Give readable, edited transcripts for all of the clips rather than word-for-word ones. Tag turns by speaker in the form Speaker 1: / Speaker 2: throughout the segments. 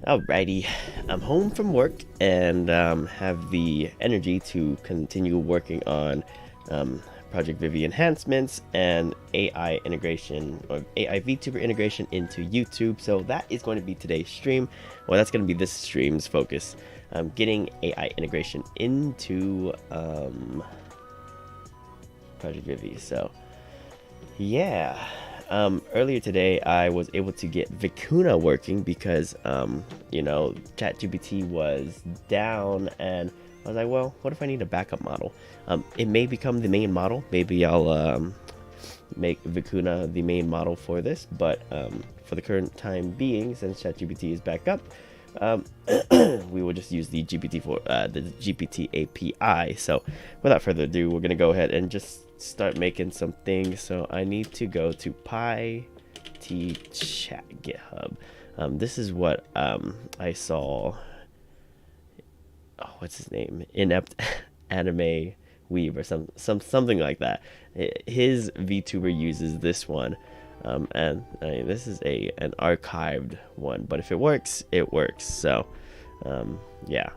Speaker 1: Alrighty, I'm home from work and have the energy to continue working on Project Vivy enhancements and AI integration or AI VTuber integration into YouTube. So that is going to be today's stream. Well, that's going to be this stream's focus. Getting AI integration into Project Vivy. So yeah. Earlier today, I was able to get Vicuna working because, you know, ChatGPT was down, and I was like, well, what if I need a backup model? It may become the main model. Maybe I'll make Vicuna the main model for this, but for the current time being, since ChatGPT is back up, we will just use the GPT API. So without further ado, we're gonna go ahead and just start making some things. So I need to go to PyT chat GitHub. This is what I saw. Oh, what's his name? Inept Anime Weeb or something like that. His VTuber uses this one. And I mean, this is an archived one, but if it works, it works. So yeah.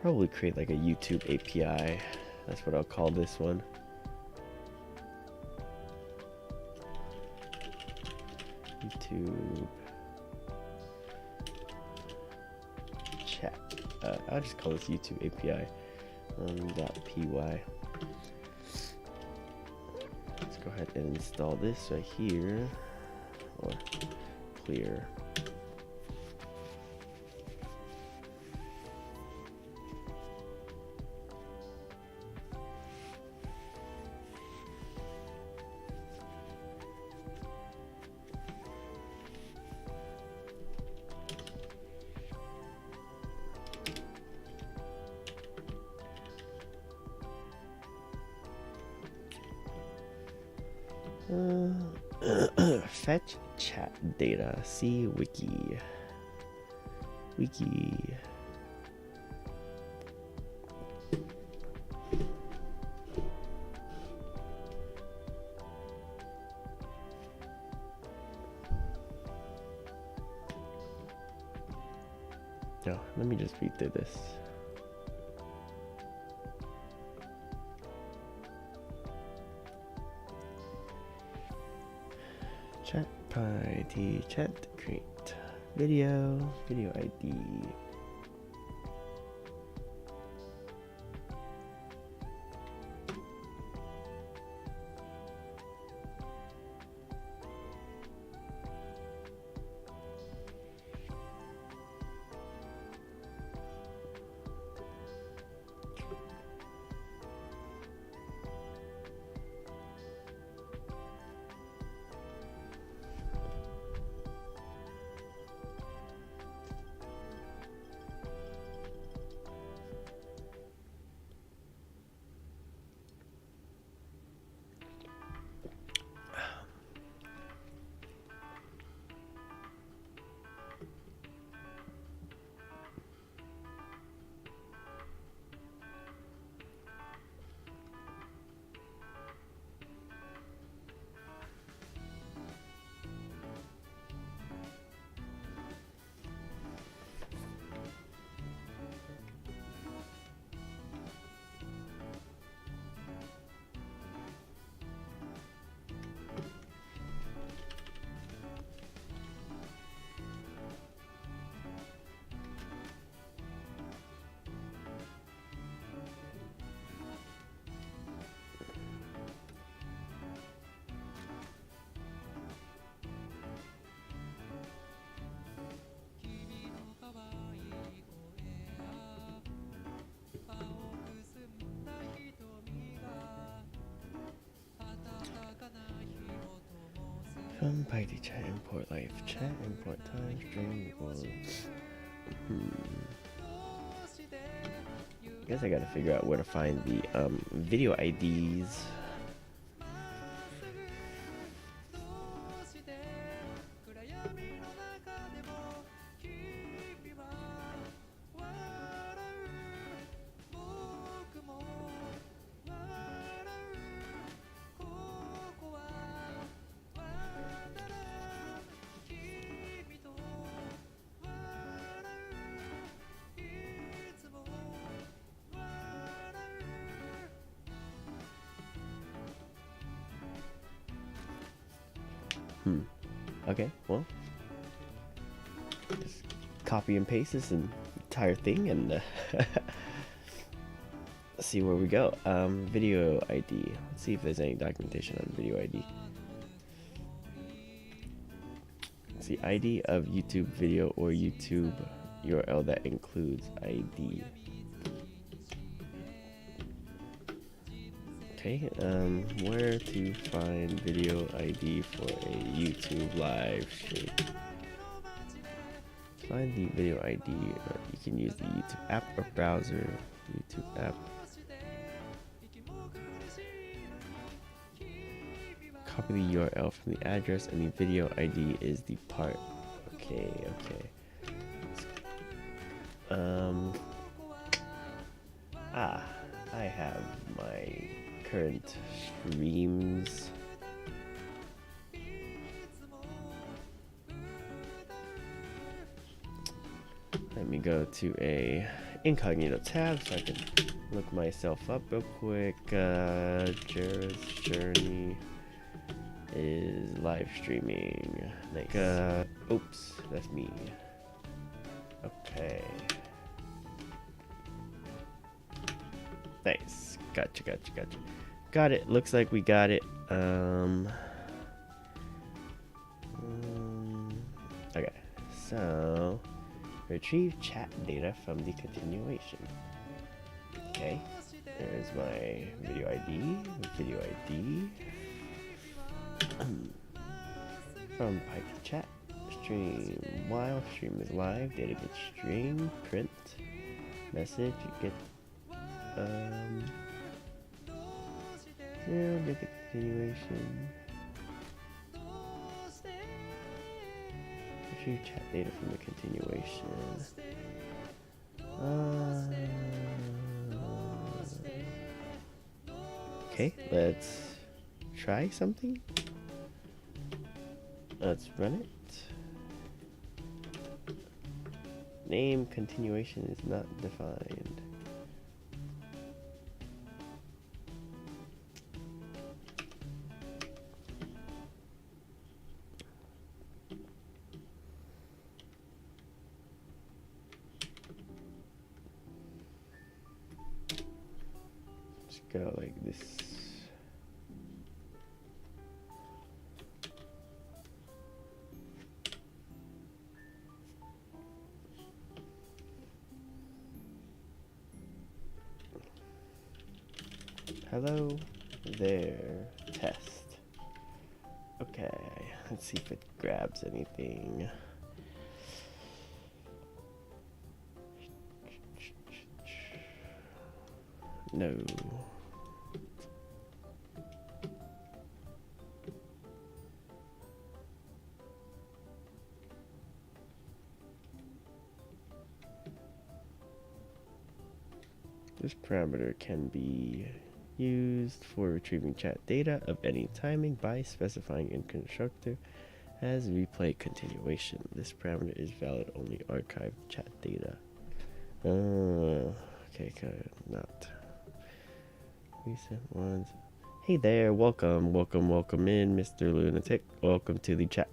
Speaker 1: Probably create like a YouTube API. That's what I'll call this one. YouTube chat. I'll just call this YouTube API .py. Let's go ahead and install this right here, or clear. Fetch chat data. See wiki. No, let me just read through this. Chat PyT chat create video ID. From Python chat import live chat import time stream equals. Guess I gotta figure out where to find the video IDs. Okay, well, just copy and paste this entire thing and see where we go. Video ID. Let's see if there's any documentation on video ID. It's the ID of YouTube video or YouTube URL that includes ID. Okay, where to find video ID for a YouTube live stream? Find the video ID. You can use the YouTube app or browser. YouTube app. Copy the URL from the address, and the video ID is the part. Okay, okay. I have my current streams. Let me go to a incognito tab so I can look myself up real quick. Jared's Journey is live streaming. Like, oops, that's me. Okay. Nice. Gotcha. Got it. Looks like we got it. Okay. So, retrieve chat data from the continuation. Okay. There's my video ID. Video ID. From Python chat. Stream. While stream is live, data gets streamed. Print. Message. You get get the continuation. Retrieve chat data from the continuation. Okay, let's try something. Let's run it. Name continuation is not defined. Go like this. Hello there, test. Okay, let's see if it grabs anything. No. This parameter can be used for retrieving chat data of any timing by specifying in constructor as replay continuation. This parameter is valid only archived chat data. Okay, not recent ones. Hey there, welcome in, Mr. Lunatic. Welcome to the chat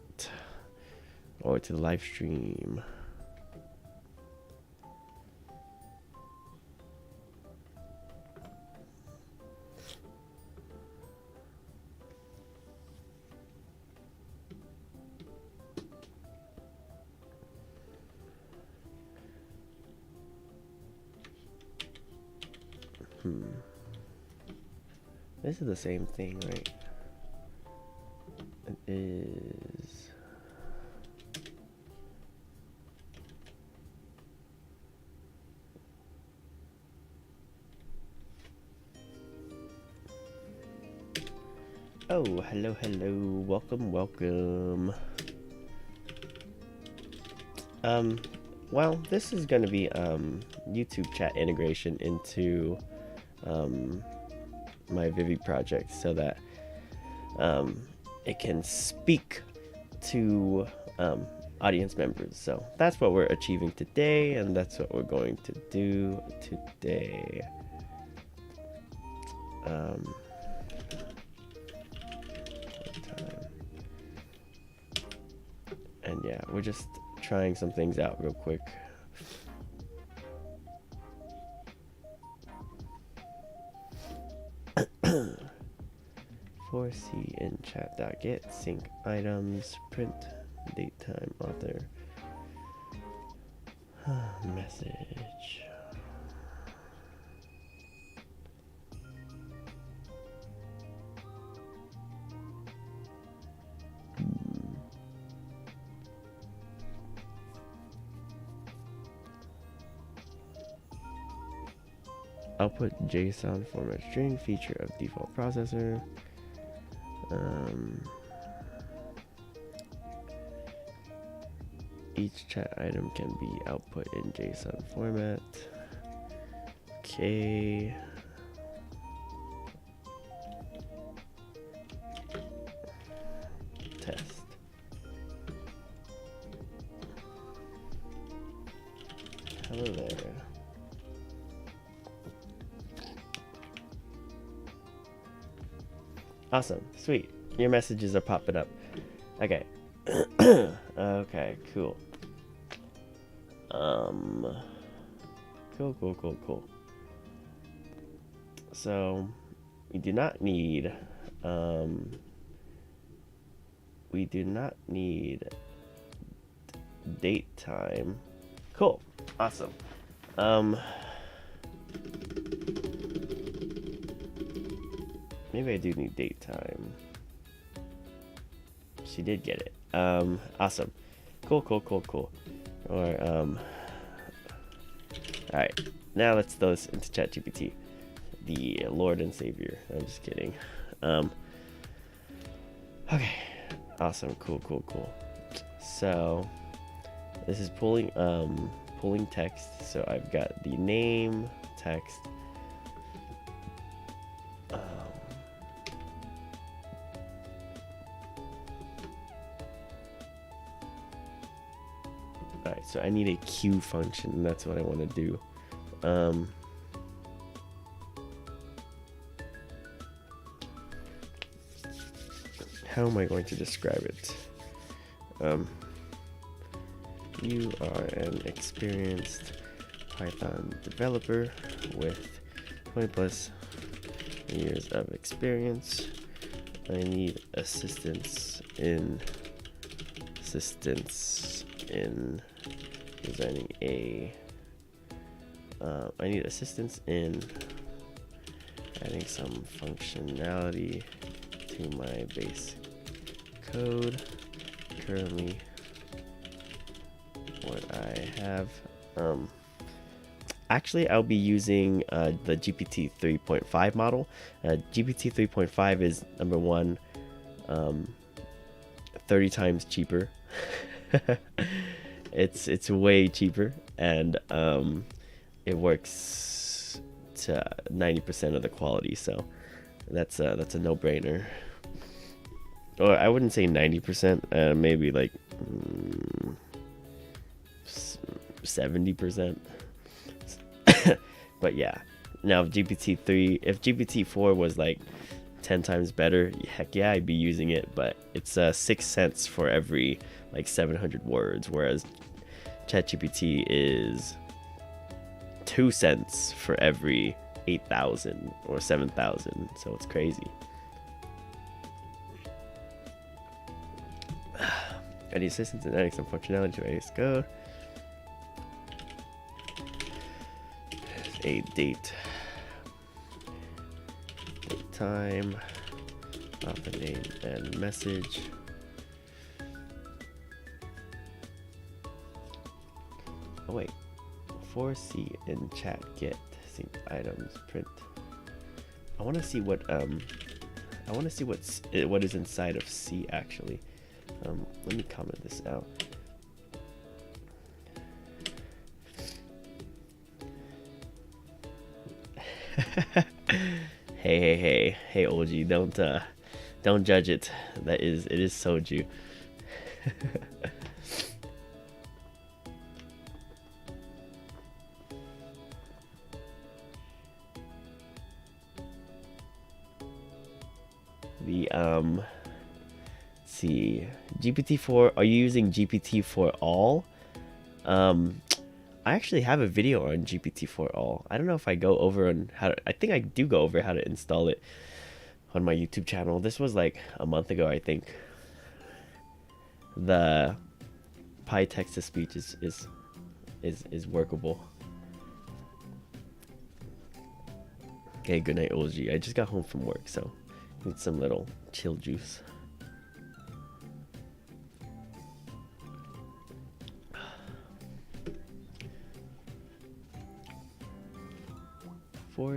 Speaker 1: or to the live stream. This is the same thing, right? It is. Oh, hello, hello. Welcome, welcome. Well, this is going to be YouTube chat integration into my Vivy project so that it can speak to audience members. So that's what we're achieving today, and that's what we're going to do today. And yeah, we're just trying some things out real quick. For C in chat.get sync items print date time author message. Output JSON format string feature of default processor. Each chat item can be output in JSON format. Okay. Test. Hello there. Awesome, sweet. Your messages are popping up. Okay. Okay, cool. Cool. So we do not need date time. Cool. Awesome. Maybe I do need date time. She did get it. Awesome. Cool. Or alright. Now let's throw this into ChatGPT. The Lord and Savior. I'm just kidding. Okay. Awesome. Cool. So this is pulling text. So I've got the name, text. Alright, so I need a queue function. That's what I want to do. How am I going to describe it? You are an experienced Python developer with 20 plus years of experience. I need assistance in designing a I need assistance in adding some functionality to my base code. Currently what I have, actually I'll be using the GPT 3.5 model. GPT 3.5 is number one, 30 times cheaper. It's way cheaper, and it works to 90% of the quality, so that's a no-brainer. Or I wouldn't say 90%, maybe like 70%. But yeah, now if GPT-4 was like 10 times better, heck yeah, I'd be using it, but it's 6 cents for every like 700 words, whereas ChatGPT is 2 cents for every 8,000 or 7,000, so it's crazy. I need assistance in adding some functionality to base code. A date time, author name and message. Oh wait, 4C in chat get sync items print. I want to see what I want to see what is inside of C actually. Let me comment this out. Hey, OG, don't judge it. It is soju. The let's see, GPT-4. Are you using GPT-4 all? I actually have a video on GPT-4 all. I don't know if I go over on how to, I think I do go over how to install it on my YouTube channel. This was like a month ago, I think. The Pi text to speech is workable. Okay, good night, OG. I just got home from work, so need some little chill juice.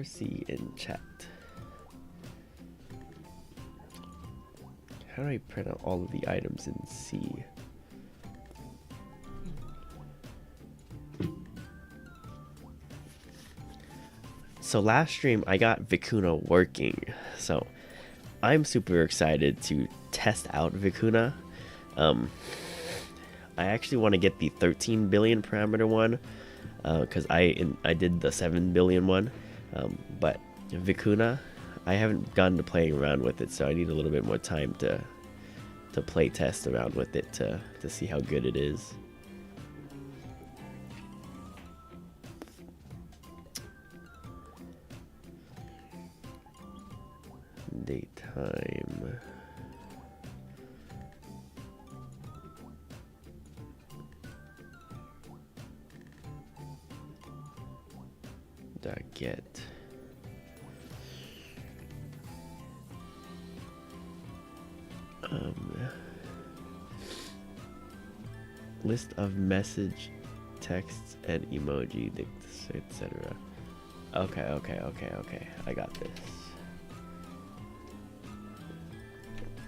Speaker 1: C in chat. How do I print out all of the items in C? So last stream I got Vicuna working, so I'm super excited to test out Vicuna. I actually want to get the 13 billion parameter one, because I did the 7 billion one. But Vicuna, I haven't gotten to playing around with it, so I need a little bit more time to play test around with it to see how good it is. Daytime. Get list of message, texts, and emoji, etc. Okay. I got this.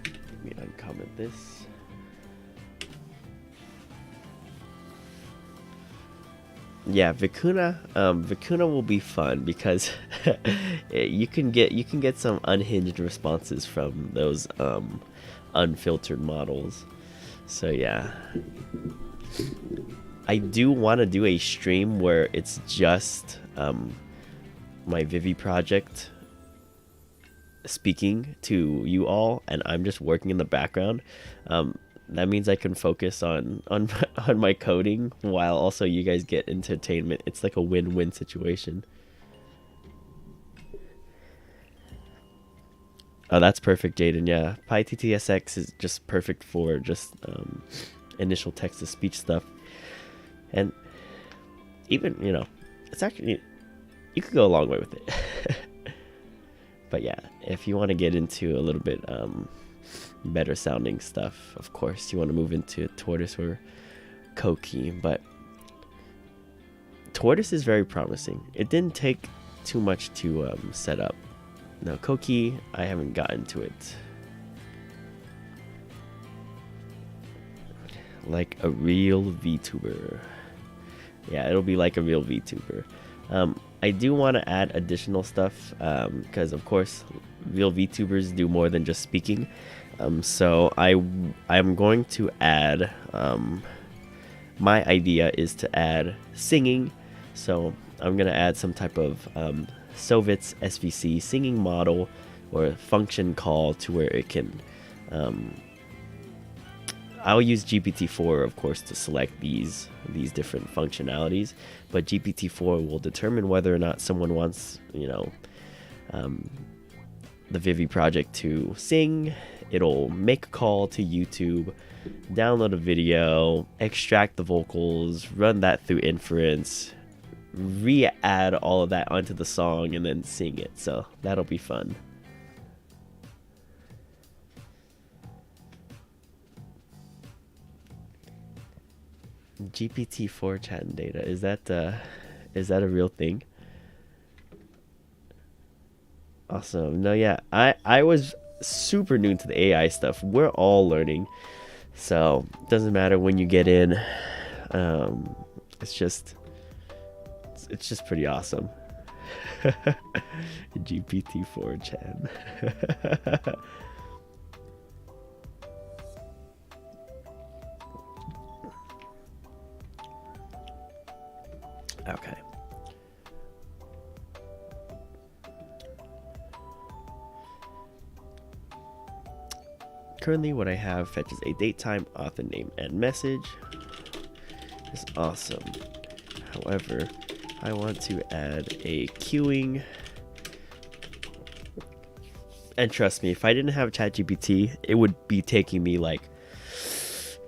Speaker 1: Let me uncomment this. Yeah, Vicuna will be fun because you can get some unhinged responses from those unfiltered models. So yeah, I do want to do a stream where it's just my Vivy project speaking to you all, and I'm just working in the background. That means I can focus on my coding while also you guys get entertainment. It's like a win-win situation. Oh, that's perfect, Jaden. Yeah, PyTTSX is just perfect for just initial text-to-speech stuff, and even it's actually, you could go a long way with it. But yeah, if you want to get into a little bit better sounding stuff, of course you want to move into Tortoise or Koki, but Tortoise is very promising. It didn't take too much to set up. Now Koki, I haven't gotten to it. Like a real VTuber. Yeah, it'll be like a real VTuber. I do want to add additional stuff because of course real VTubers do more than just speaking. So I'm going to add, my idea is to add singing. So I'm going to add some type of Sovit's SVC singing model or function call to where it can, I'll use GPT-4 of course to select these different functionalities, but GPT-4 will determine whether or not someone wants, the Vivy project to sing. It'll make a call to YouTube, download a video, extract the vocals, run that through inference, re-add all of that onto the song, and then sing it. So that'll be fun. GPT-4 chat and data, is that a real thing? Awesome. No, yeah, I was super new to the AI stuff. We're all learning, so it doesn't matter when you get in. It's just pretty awesome. GPT-4 Chan. Okay. Currently, what I have fetches a date, time, author name, and message. It's awesome. However, I want to add a queuing. And trust me, if I didn't have ChatGPT, it would be taking me like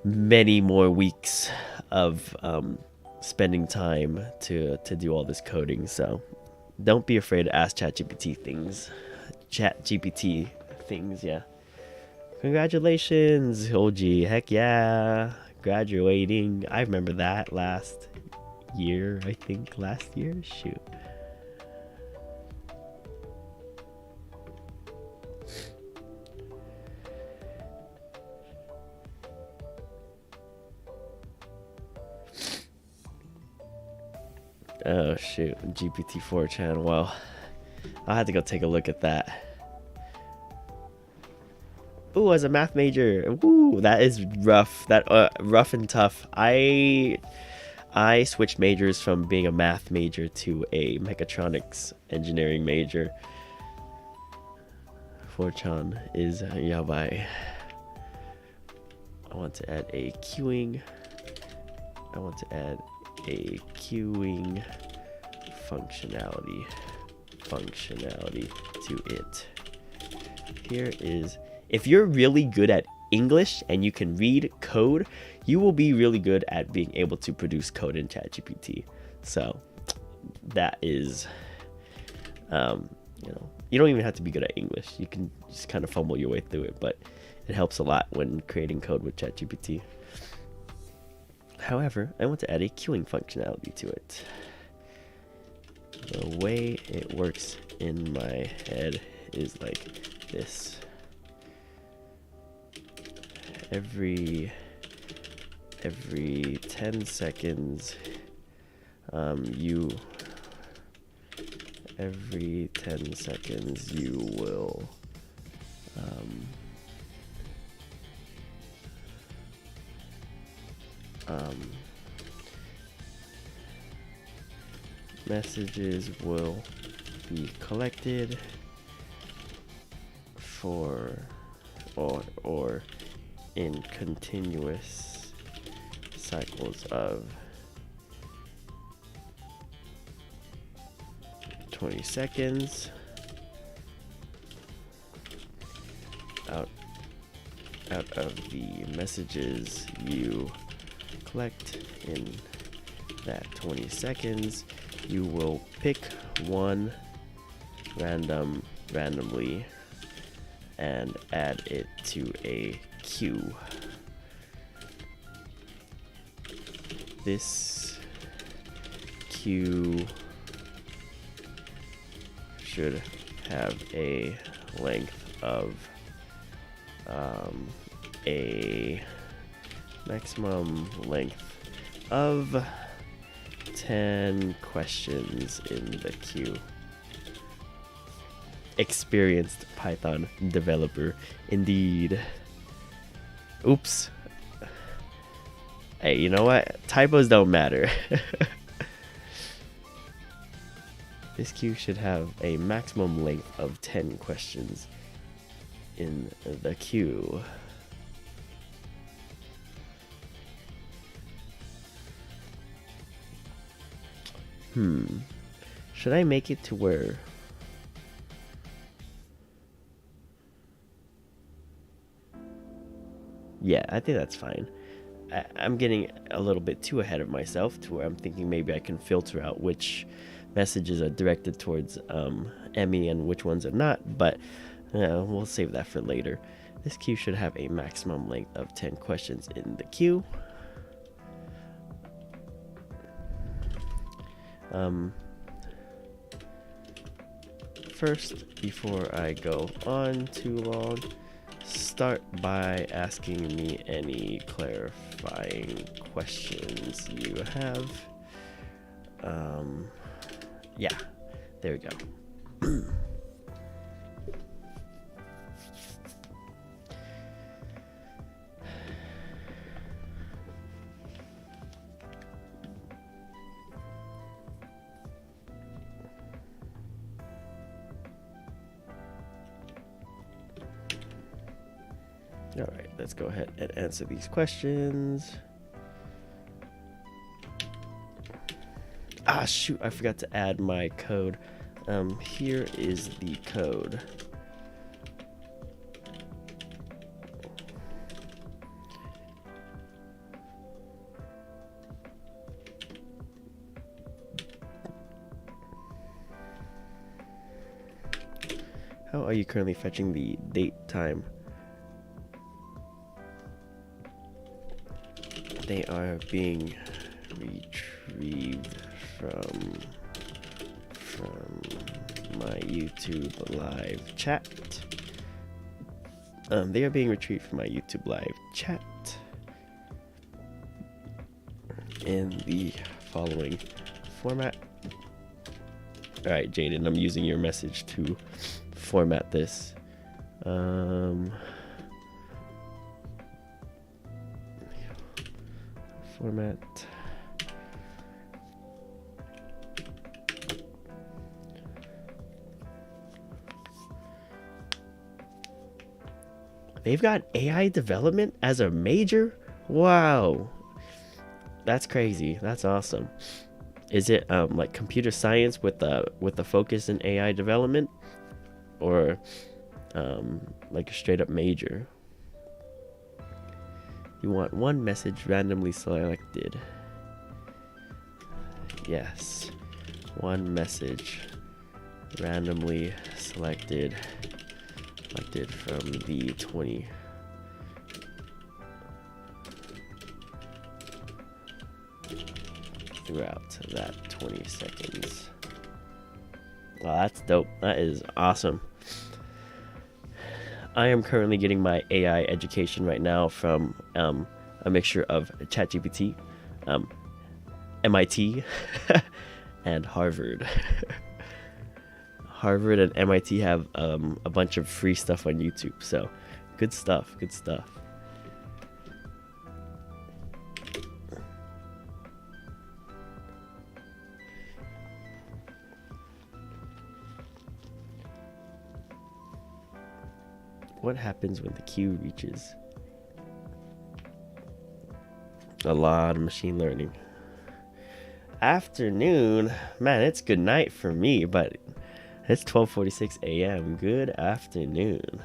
Speaker 1: many more weeks of spending time to do all this coding. So don't be afraid to ask ChatGPT things. Yeah. Congratulations, OG. Heck yeah. Graduating. I remember that last year, I think. Last year? Shoot. Oh shoot, GPT-4 channel. Well, I'll have to go take a look at that. Ooh, as a math major, ooh, that is rough. That rough and tough. I switched majors from being a math major to a mechatronics engineering major. 4chan is yabai. I want to add a queuing. I want to add a queuing functionality to it. Here is, if you're really good at English and you can read code, you will be really good at being able to produce code in ChatGPT. So that is, you know, you don't even have to be good at English. You can just kind of fumble your way through it, but it helps a lot when creating code with ChatGPT. However, I want to add a queuing functionality to it. The way it works in my head is like this. Every 10 seconds, every 10 seconds you will messages will be collected for or in continuous cycles of 20 seconds. Out of the messages you collect in that 20 seconds, you will pick one randomly and add it to a queue. This queue should have a length of a maximum length of 10 questions in the queue. Experienced Python developer indeed. Oops. Hey, you know what? Typos don't matter. This queue should have a maximum length of 10 questions in the queue. Should I make it to where? Yeah, I think that's fine. I'm getting a little bit too ahead of myself to where I'm thinking maybe I can filter out which messages are directed towards Emmy and which ones are not, but we'll save that for later. This queue should have a maximum length of 10 questions in the queue. first, before I go on too long, start by asking me any clarifying questions you have. Yeah, there we go. All right, let's go ahead and answer these questions. Ah, shoot, I forgot to add my code. Here is the code. How are you currently fetching the date time? They are being retrieved from my YouTube live chat. They are being retrieved from my YouTube live chat in the following format. All right, Jaden, I'm using your message to format this. Format. They've got AI development as a major? Wow. That's crazy. That's awesome. Is it like computer science with a focus in AI development, or like a straight up major? You want one message randomly selected. Yes. One message randomly selected from the 20. Throughout that 20 seconds. Wow, that's dope. That is awesome. I am currently getting my AI education right now from a mixture of ChatGPT, MIT, and Harvard. Harvard and MIT have a bunch of free stuff on YouTube, so good stuff, good stuff. What happens when the queue reaches? A lot of machine learning. Afternoon, man, it's good night for me, but it's 12:46 a.m. Good afternoon.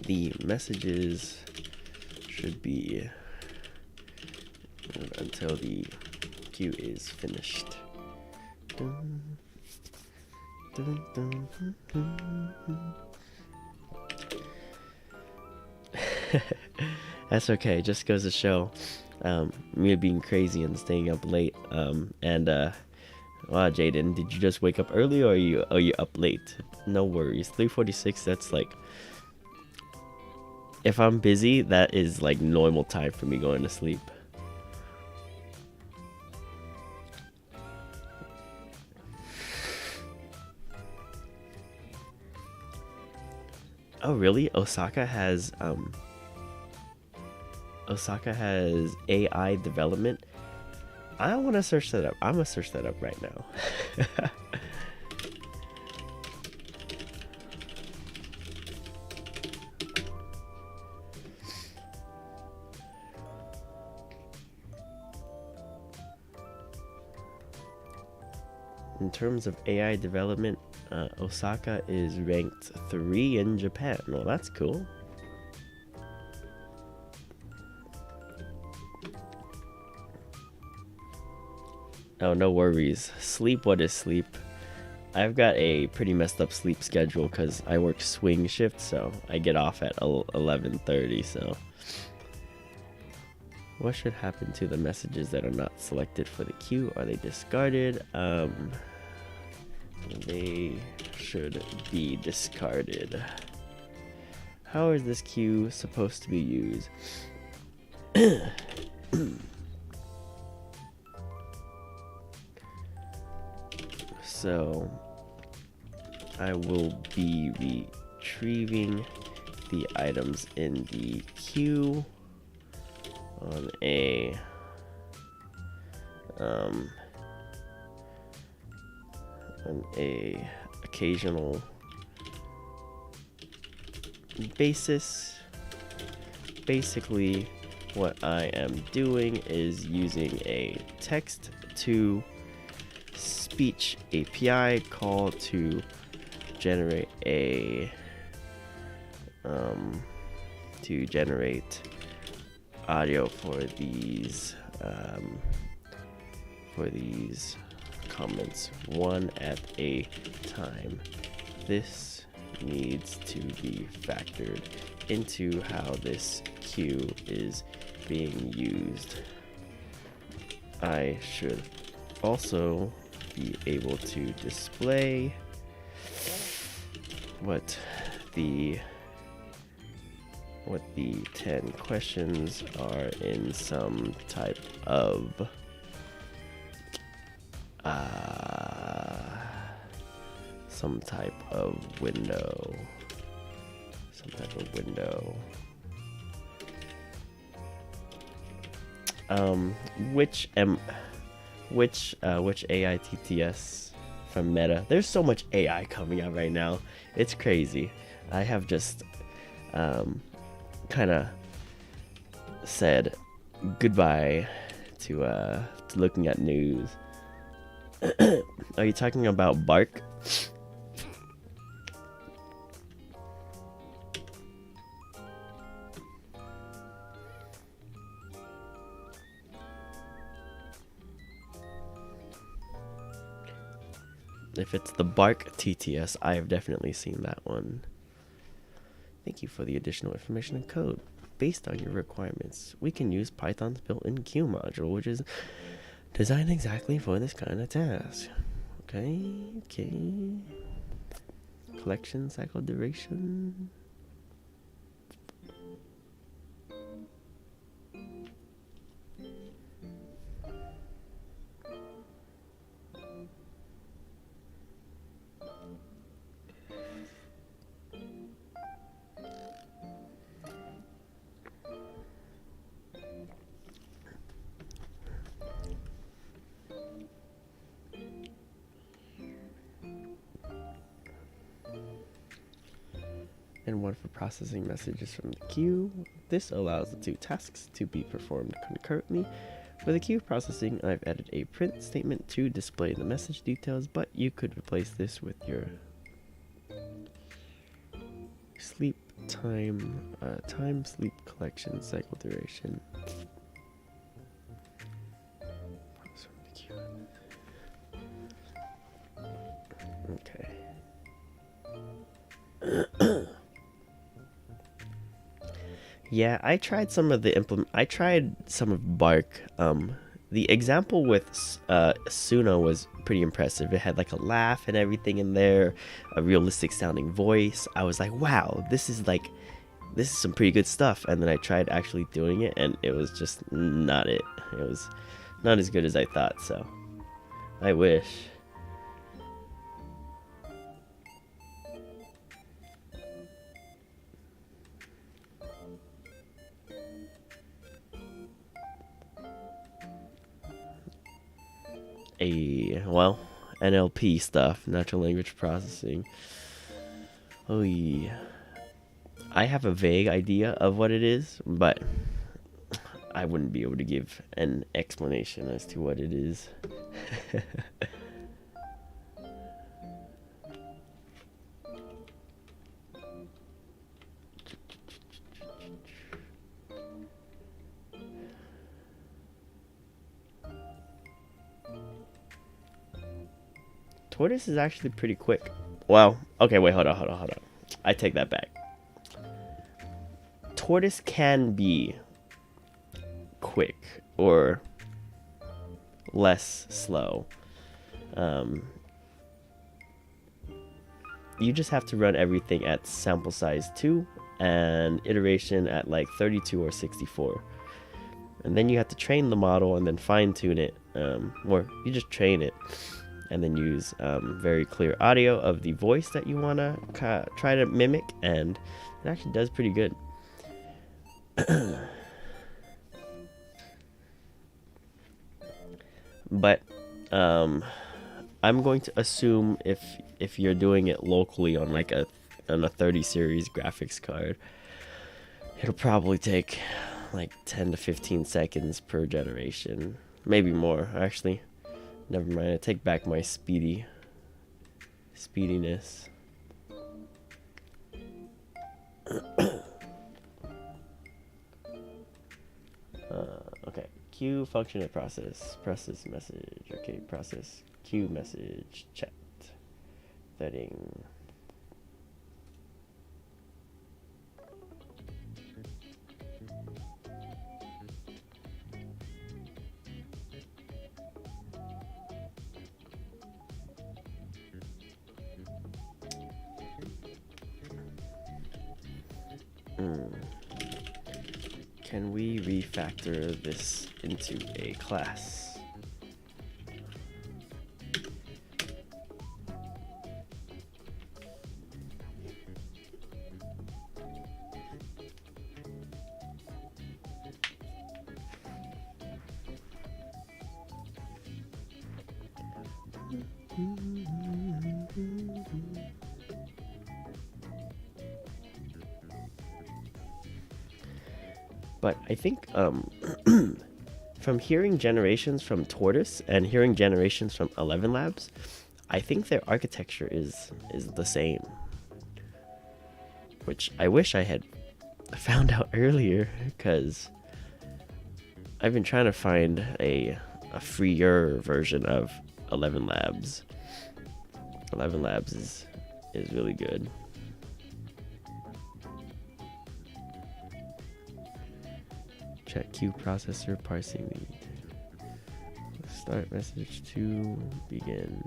Speaker 1: The messages should be until the queue is finished. Dun, dun, dun, dun, dun. That's okay. Just goes to show me being crazy and staying up late. Wow, Jaden, did you just wake up early, or are you up late? No worries. 3:46. That's like, if I'm busy, that is like normal time for me going to sleep. Oh really? Osaka has AI development. I want to search that up. I'm gonna search that up right now. In terms of AI development, Osaka is ranked 3 in Japan. Well, that's cool. Oh, no worries. Sleep, what is sleep? I've got a pretty messed up sleep schedule because I work swing shift, so I get off at 11:30, so What should happen to the messages that are not selected for the queue? Are they discarded? They should be discarded. How is this queue supposed to be used? So I will be retrieving the items in the queue on a occasional basis. Basically, what I am doing is using a text to speech API call to generate a audio for these comments one at a time. This needs to be factored into how this queue is being used. I should also be able to display what the 10 questions are in some type of window. Which AITTS from Meta? There's so much AI coming out right now. It's crazy. I have just kind of said goodbye to looking at news. Are you talking about Bark? If it's the Bark TTS, I have definitely seen that one. Thank you for the additional information and code. Based on your requirements, we can use Python's built-in queue module, which is designed exactly for this kind of task. Okay. Collection cycle duration. And one for processing messages from the queue. This allows the two tasks to be performed concurrently. For the queue processing, I've added a print statement to display the message details, but you could replace this with your sleep time, sleep collection cycle duration. Okay. Yeah, I tried some of Bark. The example with Suno was pretty impressive. It had like a laugh and everything in there, a realistic sounding voice. I was like, wow, this is some pretty good stuff. And then I tried actually doing it, and it was just not it. It was not as good as I thought. So I wish. Well, NLP stuff, natural language processing. Oh yeah. I have a vague idea of what it is, but I wouldn't be able to give an explanation as to what it is. Tortoise is actually pretty quick. Well, okay, wait, hold on. I take that back. Tortoise can be quick. or less slow. You just have to run everything at sample size 2 and iteration at like 32 or 64. And then you have to train the model and then fine tune it, or you just train it and then use very clear audio of the voice that you want to try to mimic, and it actually does pretty good. But I'm going to assume if you're doing it locally on like a 30 series graphics card, it'll probably take like 10 to 15 seconds per generation, maybe more. Actually, never mind, I take back my speediness. Okay, queue function and process message. Okay, process queue message chat threading. Can we refactor this into a class? But I think from hearing generations from Tortoise and hearing generations from 11 Labs, I think their architecture is the same. Which I wish I had found out earlier, because I've been trying to find a freer version of 11 Labs. 11 Labs is really good. Check queue processor parsing lead. Start message to begin.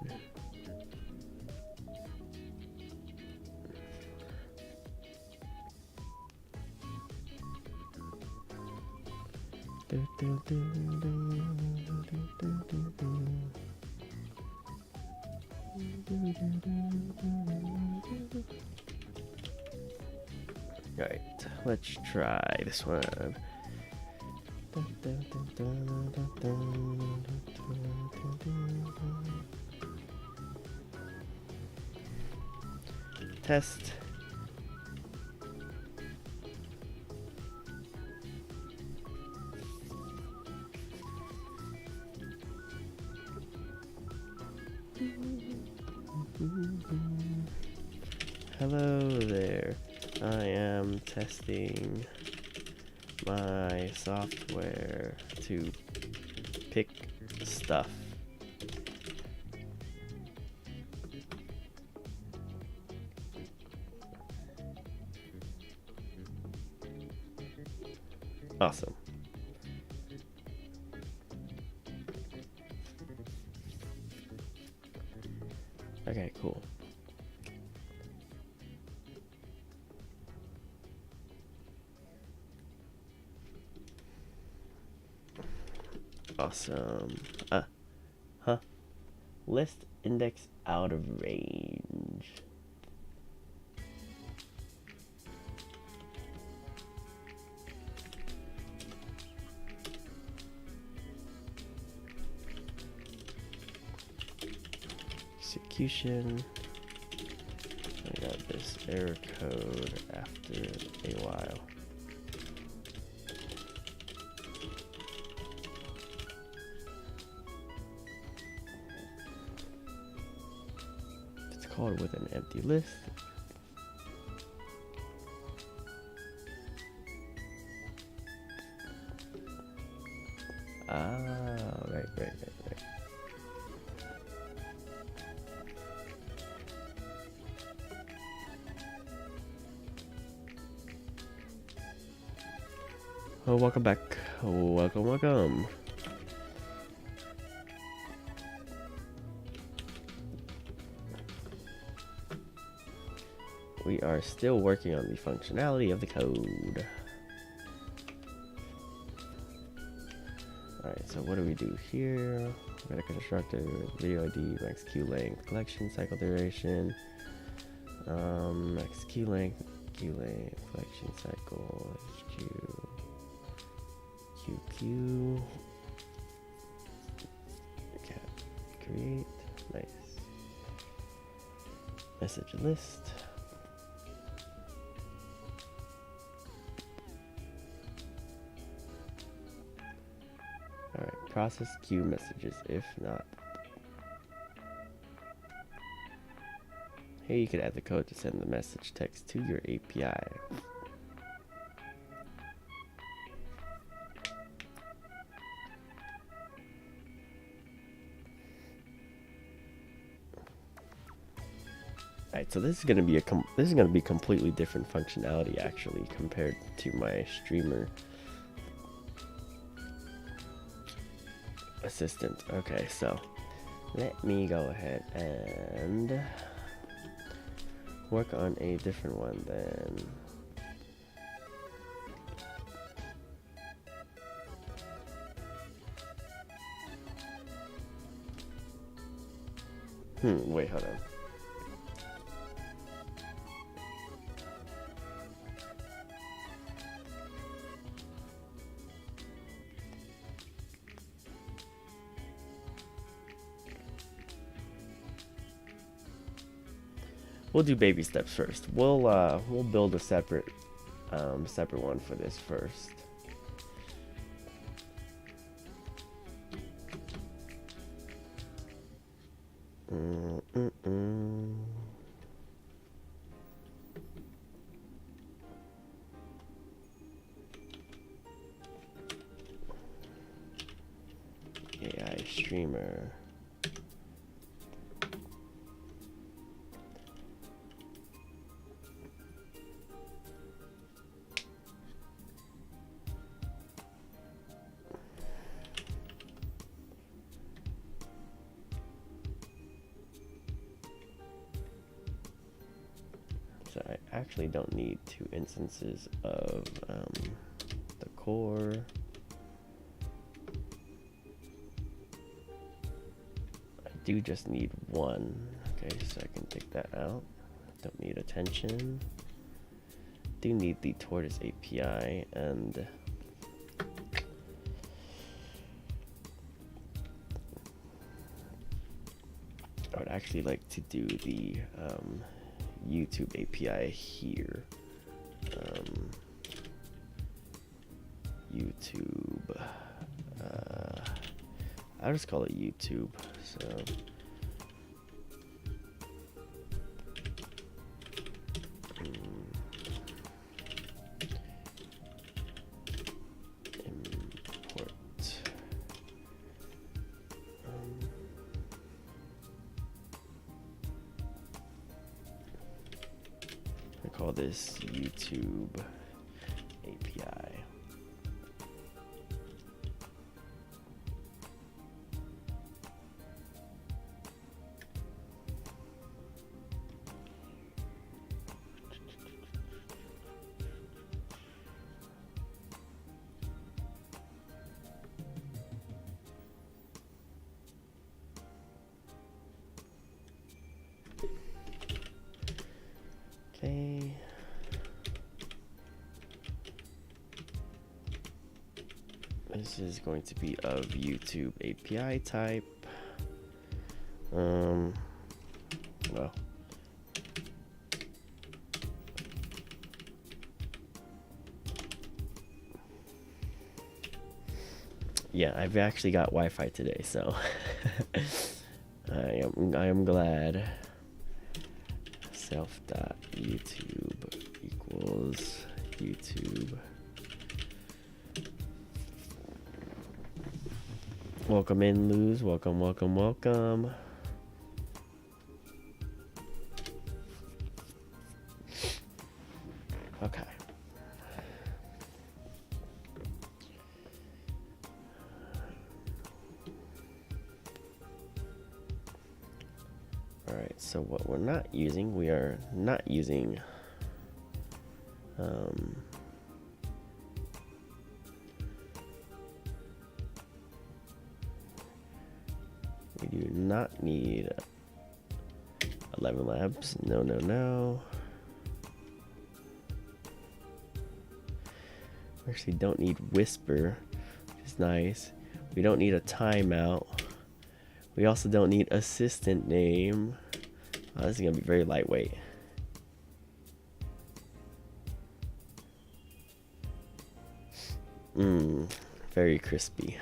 Speaker 1: Alright, let's try this one. Test. Hello there. I am testing my software to pick stuff. Awesome. Okay, cool. Awesome. List index out of range. Execution. I got this error code after a while. Called with an empty list. Right. Oh, welcome back. Welcome. we are still working on the functionality of the code. Alright, so what do we do here? We got a constructor, video ID, max queue length, collection cycle duration, max queue length, collection cycle, QQ, create, nice. Message list. Alright, process queue messages if not. Here you can add the code to send the message text to your API. Alright, so this is going to be completely different functionality actually compared to my streamer assistant. Okay, so let me go ahead and work on a different one then. Wait, hold on. We'll do baby steps first. We'll build a separate one for this first. AI streamer. So I actually don't need 2 instances of the core. I do just need 1. Okay, so I can take that out. Don't need attention. Do need the Tortoise API, and I would actually like to do the YouTube API here. YouTube. I'll just call it YouTube. So import. I call this YouTube API. Okay. This is going to be of YouTube API type. Well, yeah, I've actually got Wi-Fi today, so I am glad. Self.youtube equals YouTube. Welcome in, Luz. Welcome, welcome, welcome. Okay. Alright, so what we're not using, we are not using Um, we do not need 11 labs. No, no, no. We actually don't need whisper, which is nice. We don't need a timeout. We also don't need assistant name. Oh, this is gonna be very lightweight. Very crispy.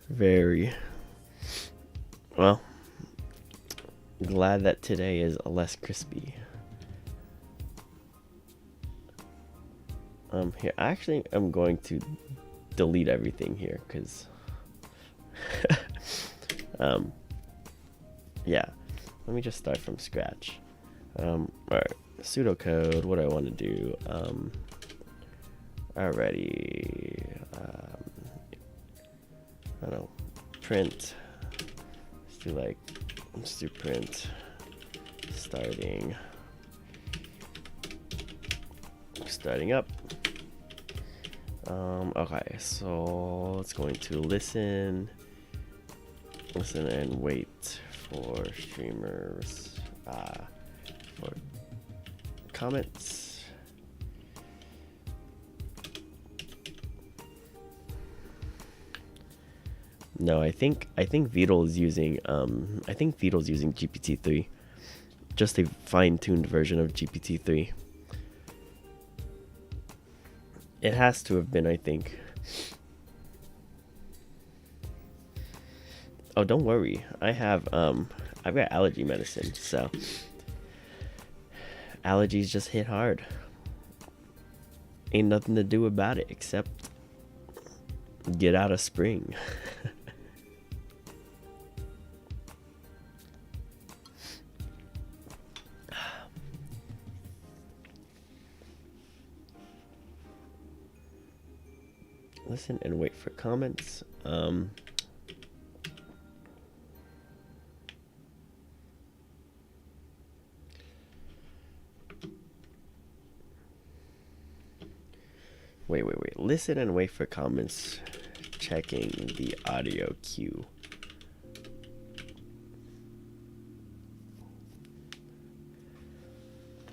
Speaker 1: Very. Well, glad that today is less crispy. Here, actually, I'm going to delete everything here because, yeah. Let me just start from scratch. All right, pseudocode. What do I want to do? Alrighty. I don't know. Print. Let's do print. Starting up. Okay, so it's going to listen and wait for streamers for comments. No, I think Vital is using using GPT-3, just a fine-tuned version of GPT-3. It has to have been, I think. Oh, don't worry. I've got allergy medicine, so allergies just hit hard. Ain't nothing to do about it except get out of spring. Listen and wait for comments. Wait. Listen and wait for comments. Checking the audio queue.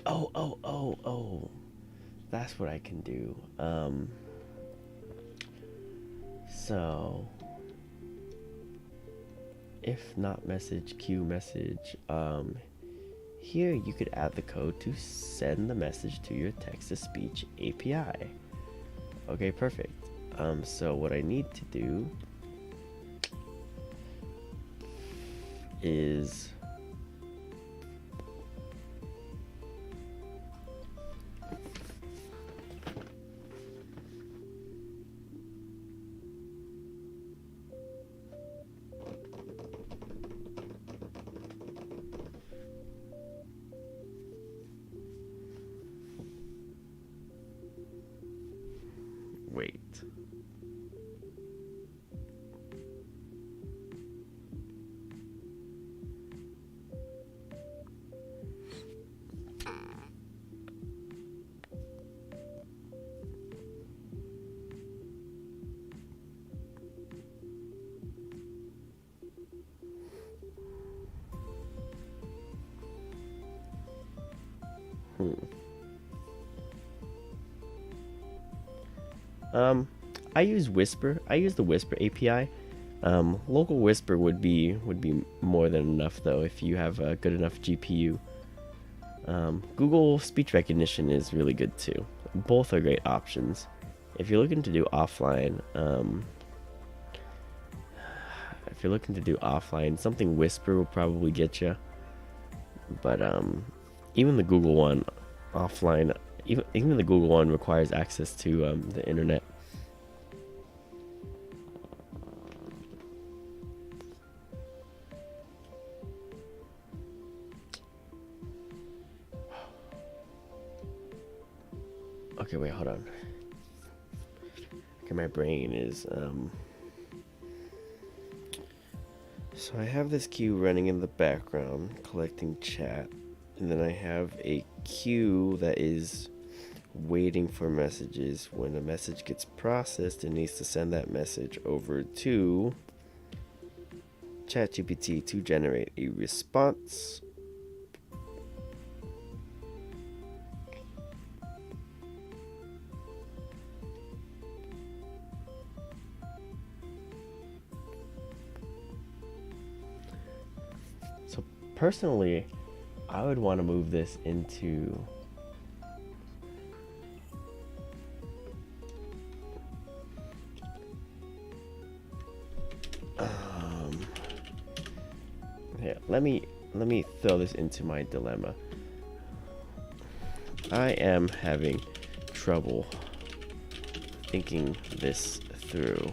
Speaker 1: Oh. That's what I can do. So if not message, queue message, here you could add the code to send the message to your text-to-speech API. Okay, perfect. So what I need to do is wait. I use Whisper. I use the Whisper API. Local Whisper would be more than enough though if you have a good enough GPU. Google speech recognition is really good too. Both are great options. If you're looking to do offline, something Whisper will probably get you. But even the Google one offline, even the Google one requires access to the internet. Okay, wait, hold on. Okay, my brain is so I have this queue running in the background collecting chat. And then I have a queue that is waiting for messages. When a message gets processed, it needs to send that message over to ChatGPT to generate a response. So personally, I would want to move this into yeah, let me throw this into my dilemma. I am having trouble thinking this through.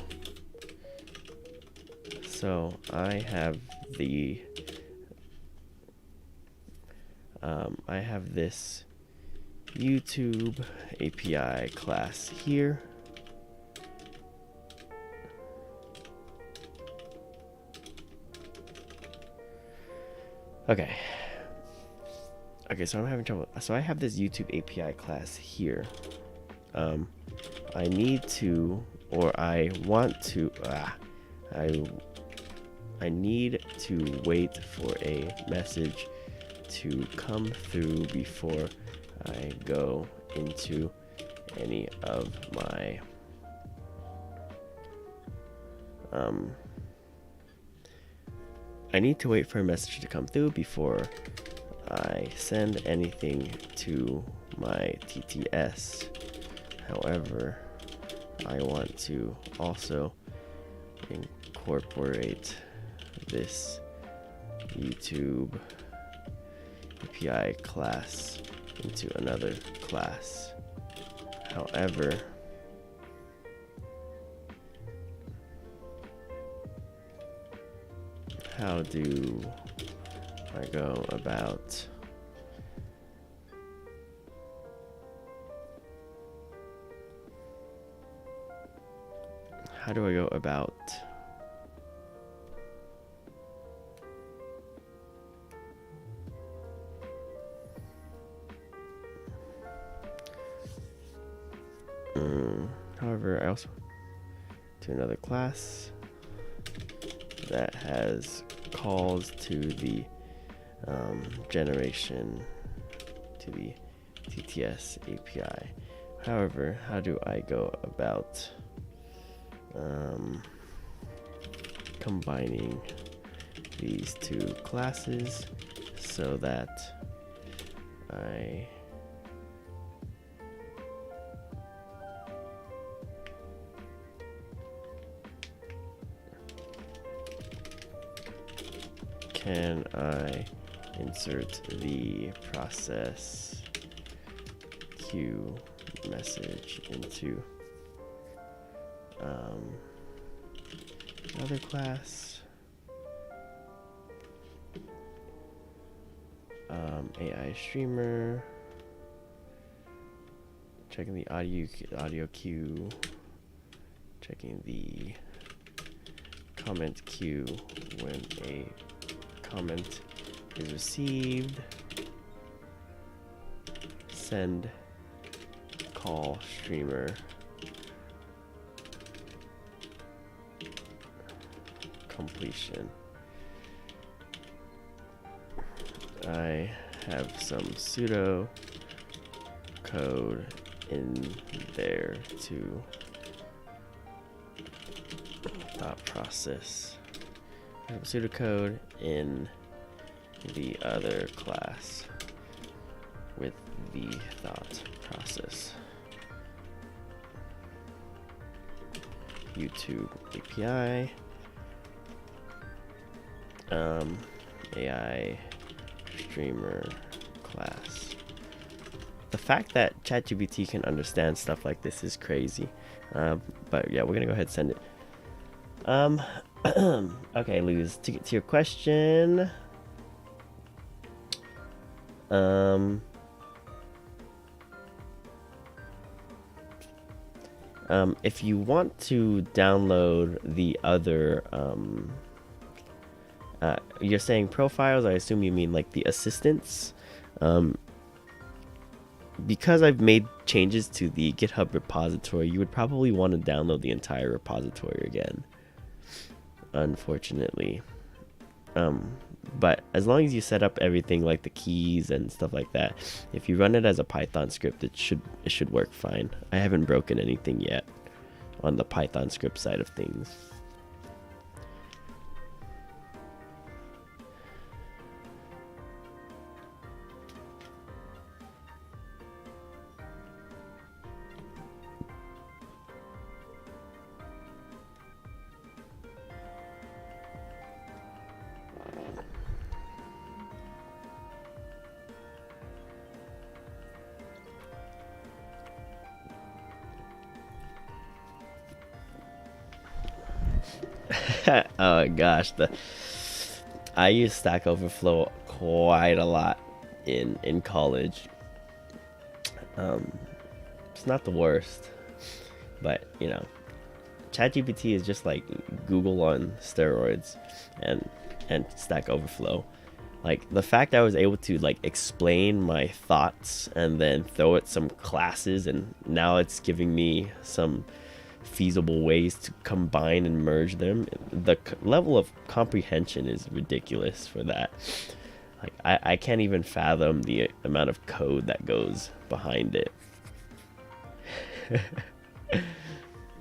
Speaker 1: So I have this YouTube API class here. Okay, so I'm having trouble. So I have this YouTube API class here. I need to, or I want to, I need to wait for a message to come through before I go into any of my I need to wait for a message to come through before I send anything to my TTS. However, I want to also incorporate this YouTube API class into another class. However, how do I go about however, I also to another class that has calls to the generation to the TTS API. However, how do I go about combining these two classes so that I can I insert the process queue message into another class, AI streamer, checking the audio queue, checking the comment queue when a comment is received, send call streamer, completion. I have some pseudo code in there to process. I have pseudocode in the other class with the thought process. YouTube API, AI streamer class. The fact that ChatGPT can understand stuff like this is crazy. But yeah, we're gonna go ahead and send it. Okay, Luz, to get to your question. If you want to download the other, you're saying profiles, I assume you mean like the assistants. Um, because I've made changes to the GitHub repository, you would probably want to download the entire repository again, unfortunately. But as long as you set up everything like the keys and stuff like that, if you run it as a Python script, it should work fine. I haven't broken anything yet on the Python script side of things. Oh gosh, I use Stack Overflow quite a lot in college. It's not the worst, but you know, ChatGPT is just like Google on steroids, and Stack Overflow. Like the fact I was able to like explain my thoughts and then throw it some classes, and now it's giving me some feasible ways to combine and merge them. The level of comprehension is ridiculous for that. Like I can't even fathom the amount of code that goes behind it.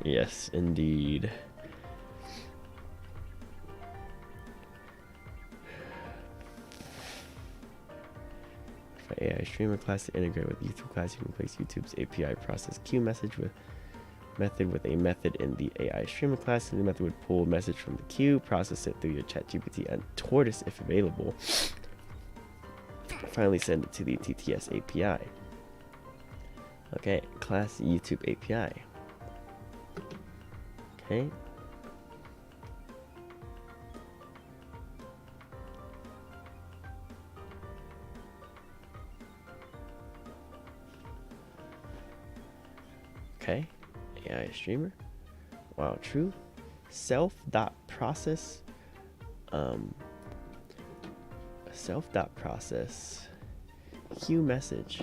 Speaker 1: Yes, indeed. For AI streamer class to integrate with YouTube class, you can replace YouTube's API process queue method with a method in the AI streamer class, and the method would pull a message from the queue, process it through your ChatGPT and Tortoise if available. Finally send it to the TTS API. Okay, class YouTube API. Okay. Okay. AI streamer. Wow, true. Self.process. Self.process. Queue message.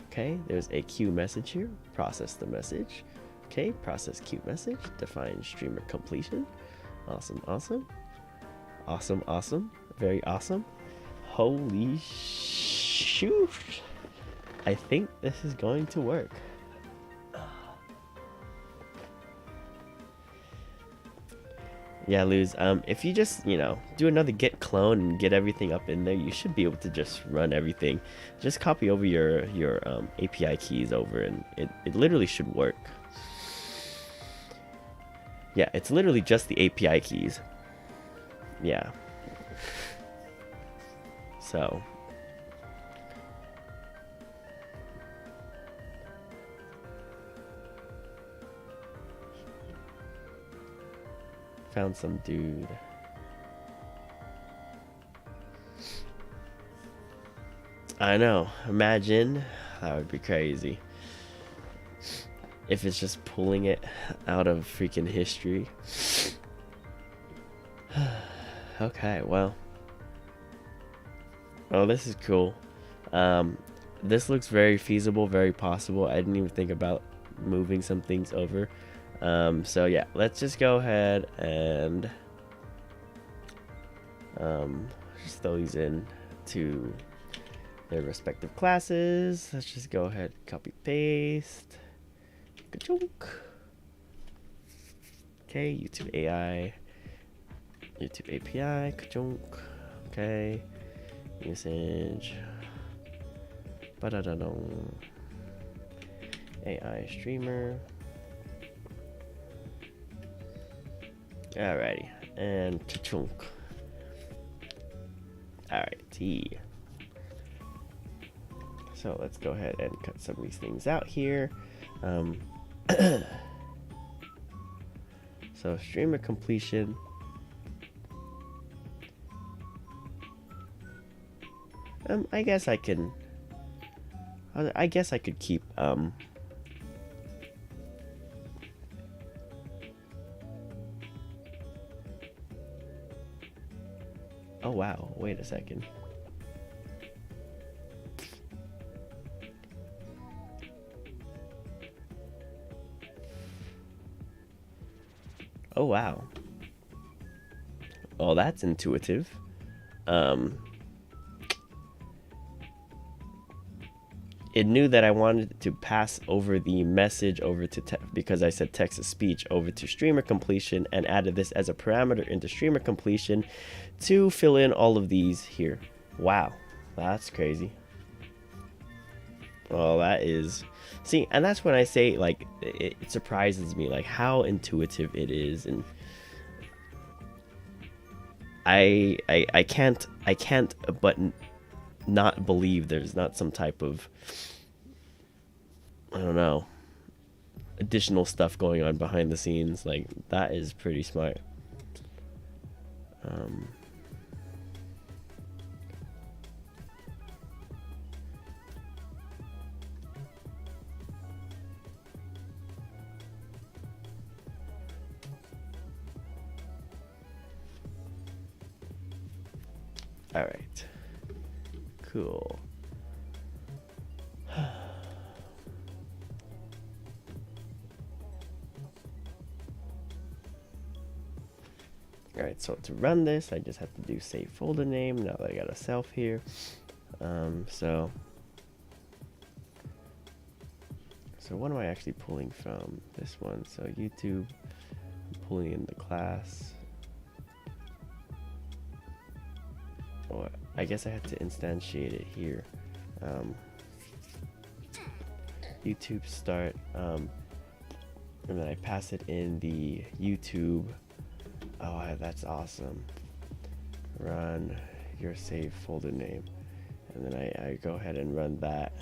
Speaker 1: Okay, there's a queue message here. Process the message. Okay, process queue message. Define streamer completion. Awesome, awesome. Awesome, awesome. Very awesome. Holy shoot. I think this is going to work. Yeah, Luz, if you just, you know, do another git clone and get everything up in there, you should be able to just run everything. Just copy over your API keys over, and it literally should work. Yeah, it's literally just the API keys. Yeah. So. Found some dude. I know. Imagine. That would be crazy. If it's just pulling it out of freaking history. Okay, well. Oh, this is cool. This looks very feasible, very possible. I didn't even think about moving some things over. So yeah, let's just go ahead and just throw these in to their respective classes. Let's just go ahead, copy paste. Ka-chunk. Okay, YouTube AI, YouTube API, ka-chunk. Okay, usage. Ba-da-da-dong. AI streamer. Alrighty, and cha-chunk. Alrighty. So let's go ahead and cut some of these things out here. So streamer completion. I guess I can. I guess I could keep Oh wow, wait a second. Oh wow. Oh, that's intuitive. It knew that I wanted to pass over the message over to because I said text to speech over to streamer completion, and added this as a parameter into streamer completion to fill in all of these here. Wow, that's crazy. Well, that is, see, and that's when I say, like, it surprises me, like, how intuitive it is. And I can't but not believe there's not some type of, I don't know, additional stuff going on behind the scenes. Like, that is pretty smart. All right, cool. Alright, so to run this, I just have to do save folder name now that I got a self here. So what am I actually pulling from? This one. So YouTube, I'm pulling in the class. Or I guess I have to instantiate it here. YouTube start, and then I pass it in the YouTube. Oh, that's awesome. Run your save folder name, and then I go ahead and run that.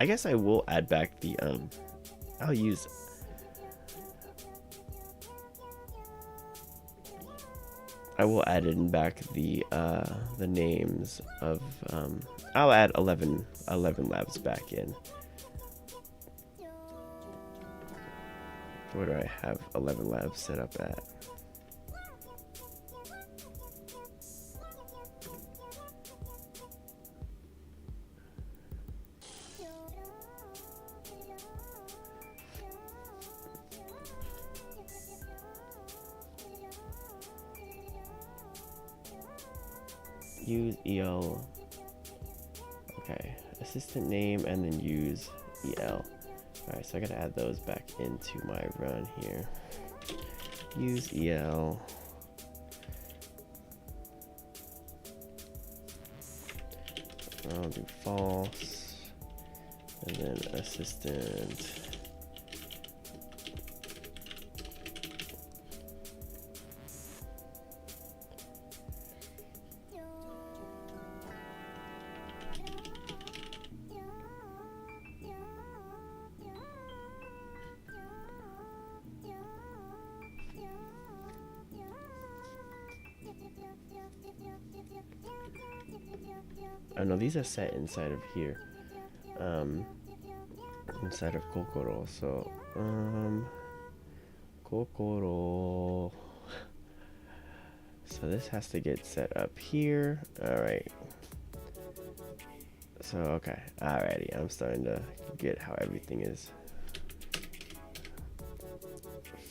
Speaker 1: I guess I will add back the I will add in back the names of I'll add 11 labs back in. Where do I have 11 labs set up at? Use EL. Okay, assistant name and then use EL. Alright, so I gotta add those back into my run here. Use EL. I'll do false. And then assistant. Oh no, these are set inside of here. Inside of Kokoro. So, Kokoro. So this has to get set up here. Alright. So, okay. Alrighty. I'm starting to get how everything is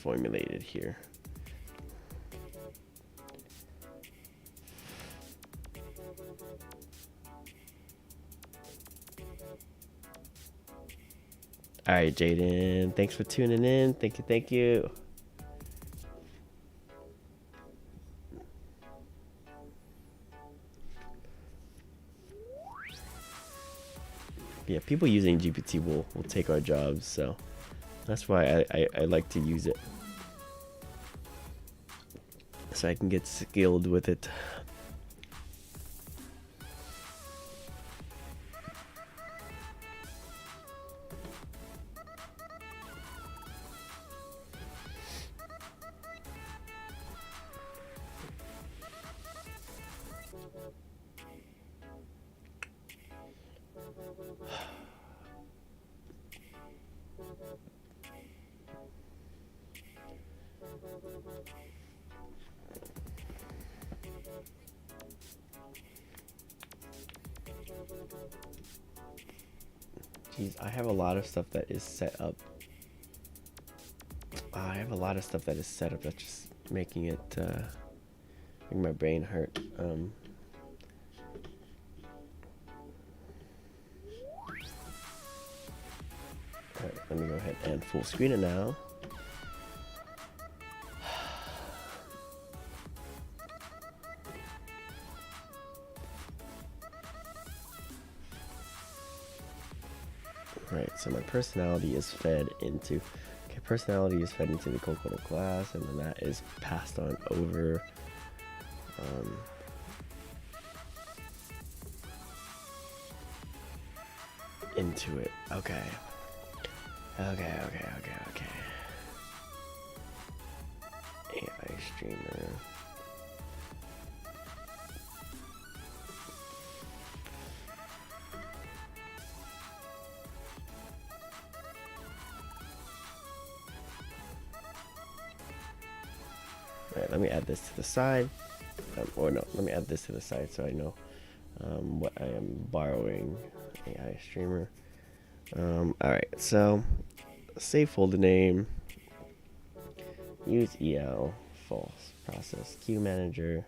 Speaker 1: formulated here. All right, Jaden, thanks for tuning in. Thank you. Yeah, people using GPT will take our jobs, so that's why I like to use it, so I can get skilled with it. Jeez, I have a lot of stuff that is set up. I have a lot of stuff that is set up that's just making it, making my brain hurt. Alright, let me go ahead and full screen it now. Right, so my personality is fed into, okay, personality is fed into the Kokono class, and then that is passed on over. Into it. Okay. Okay. AI streamer. Alright, let me add this to the side. Or no, let me add this to the side so I know what I am borrowing. AI streamer. Alright, so save folder name, use EL, false, process, queue manager.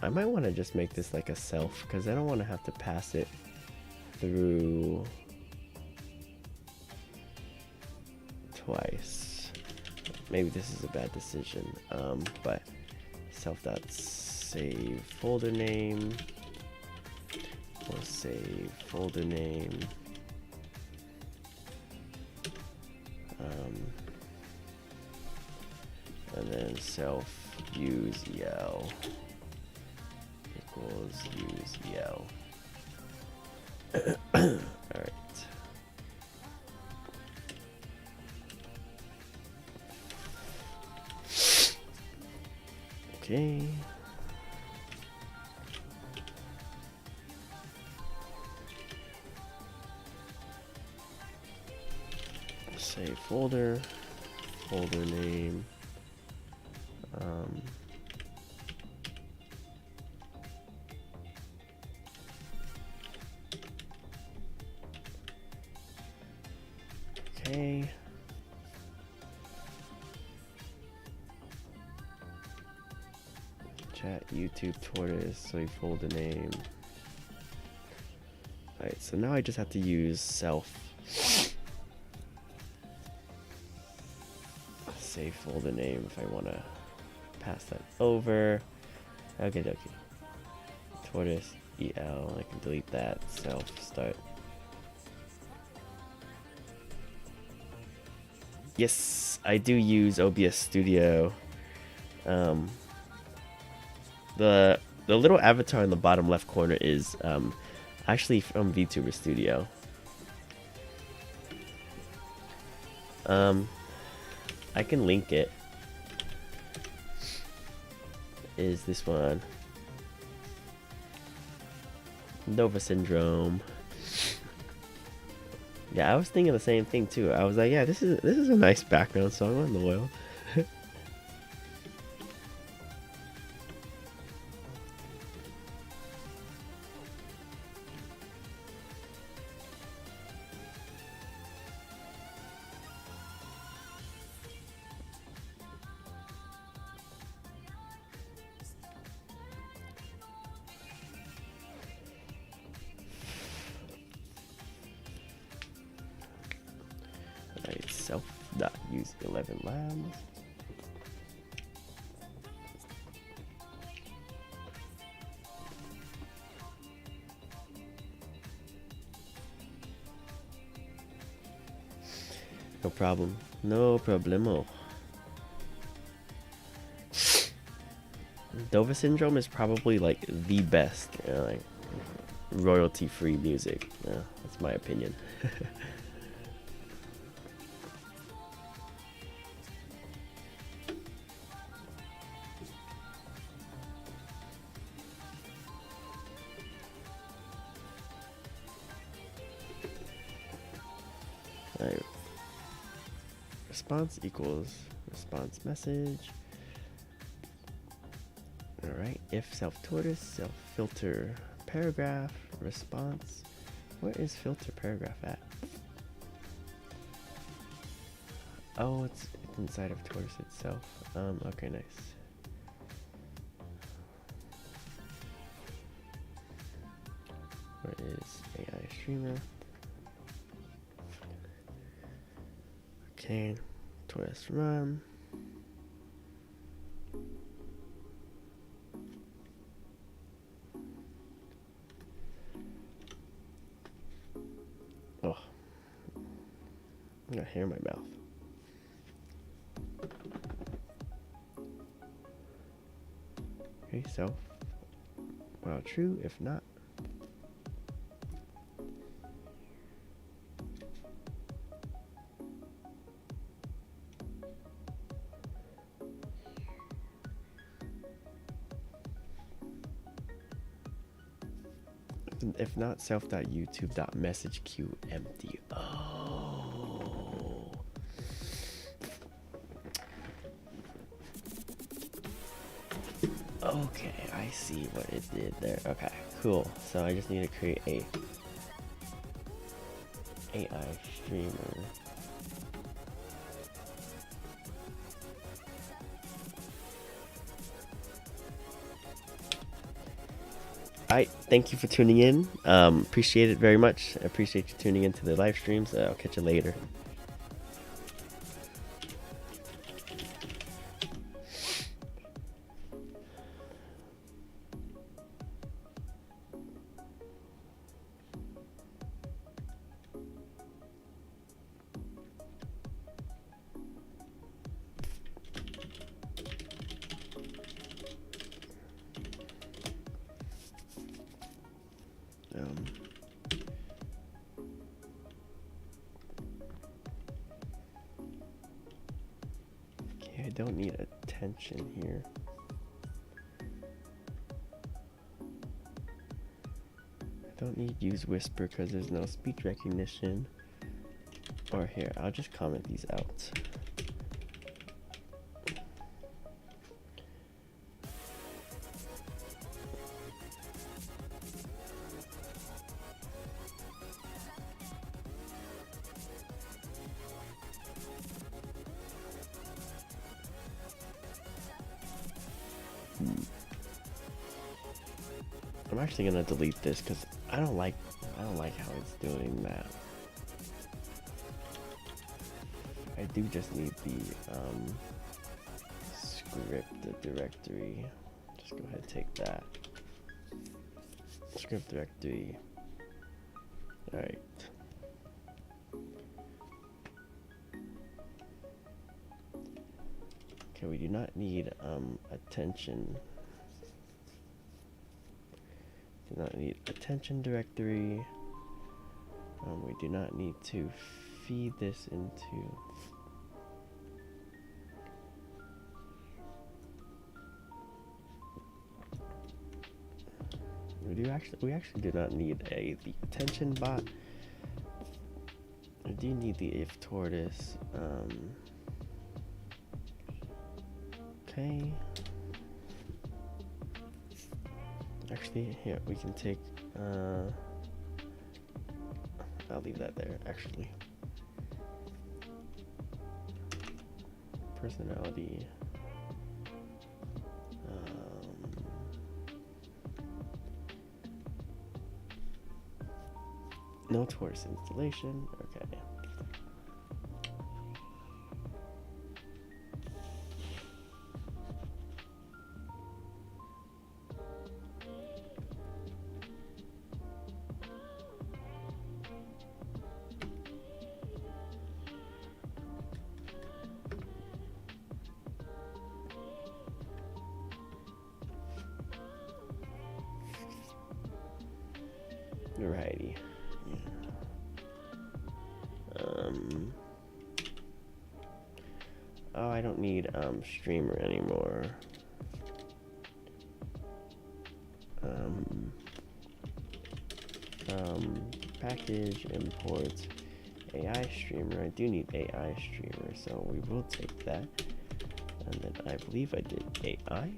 Speaker 1: I might want to just make this like a self, because I don't want to have to pass it through twice. Maybe this is a bad decision, but self.save folder name, or save folder name, and then self use EL equals use EL. Alright. Okay. Save folder, folder name. Okay. Chat YouTube tortoise, so you folder name. Alright, so now I just have to use self. Save folder name if I want to pass that over. Okay, tortoise EL, I can delete that. Self start. Yes, I do use OBS Studio. The little avatar in the bottom left corner is actually from VTuber Studio. I can link it. Is this one? Nova Syndrome. Yeah, I was thinking the same thing too. I was like, yeah, this is a nice background song on the world. Self.use 11 labs. No problem. No problemo. Nova Syndrome is probably like the best, like royalty-free music. Yeah, that's my opinion. Alright. Response equals response message. Alright, if self tortoise, self filter paragraph, response. Where is filter paragraph at? Oh, it's inside of tortoise itself. Okay, nice. Where is AI streamer? Okay, tortoise run. Oh, I got hair in my mouth. Okay, so, well, true, if not. If not, self.youtube.message queue empty. Oh. Okay, I see what it did there. Okay, cool. So I just need to create a AI streamer. Thank you for tuning in. Appreciate it very much. I appreciate you tuning into the live streams. I'll catch you later. Okay, I don't need attention here. I don't need use whisper because there's no speech recognition. Or here, I'll just comment these out. I'm actually gonna delete this because I don't like how it's doing that. I do just need the script directory. Just go ahead and take that. Script directory. Alright. Okay, we do not need attention. Do not need attention directory. We do not need to feed this into. We actually do not need the attention bot. We do need the if tortoise. Okay. Actually, here we can take. I'll leave that there. Actually, personality. No tortoise installation. Okay. Alrighty. Oh, I don't need streamer anymore. Package import AI streamer. I do need AI streamer, so we will take that. And then I believe I did AI.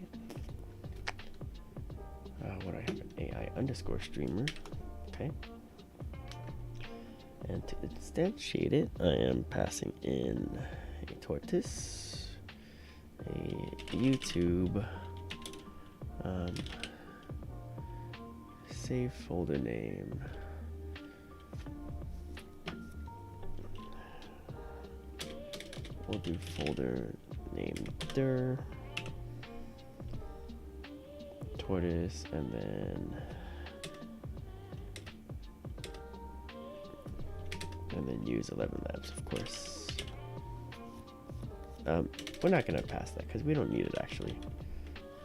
Speaker 1: What do I have? An AI underscore streamer. Okay. And to instantiate it, I am passing in a tortoise, a YouTube, save folder name. We'll do folder name dir, tortoise, and then use 11 labs, of course. We're not gonna pass that because we don't need it actually.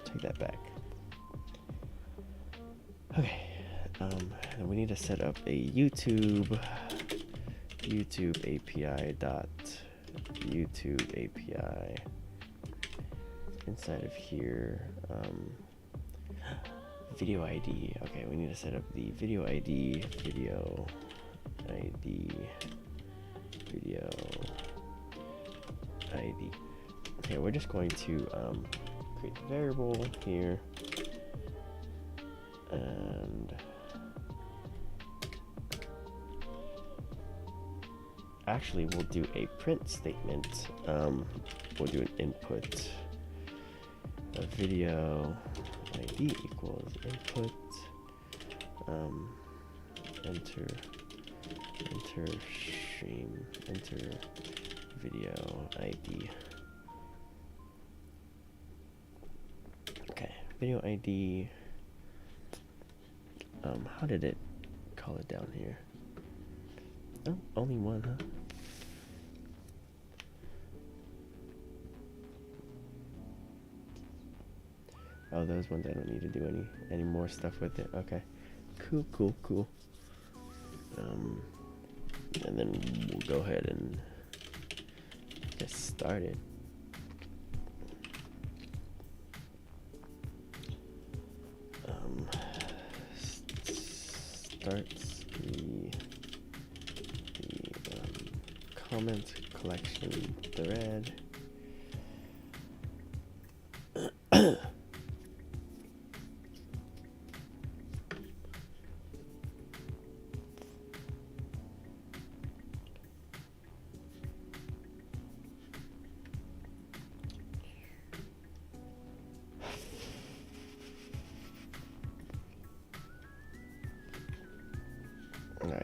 Speaker 1: Take that back. Okay. And we need to set up a YouTube API dot YouTube API inside of here. Video ID. Okay, we need to set up the video ID, video ID. Okay, we're just going to create a variable here, and actually we'll do a print statement. We'll do an input. A video ID equals input. Enter stream, enter video ID. Okay, video ID. How did it call it down here? Oh, only one, huh? Oh, those ones I don't need to do any more stuff with it. Okay, cool. And then we'll go ahead and get started. Starts the comment collection thread.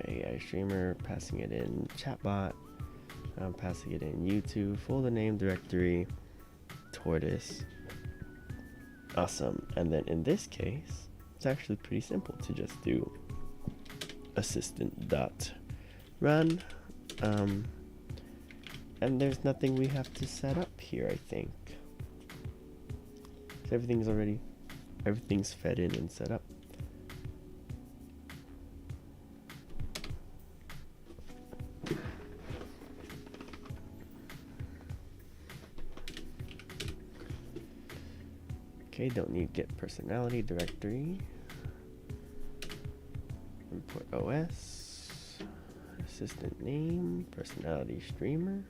Speaker 1: AI streamer, passing it in chatbot, passing it in YouTube, folder name, directory, tortoise. Awesome. And then in this case, it's actually pretty simple to just do assistant.run. And there's nothing we have to set up here, I think. So everything's fed in and set up. Okay, don't need get personality directory. Import OS, assistant name, personality streamer.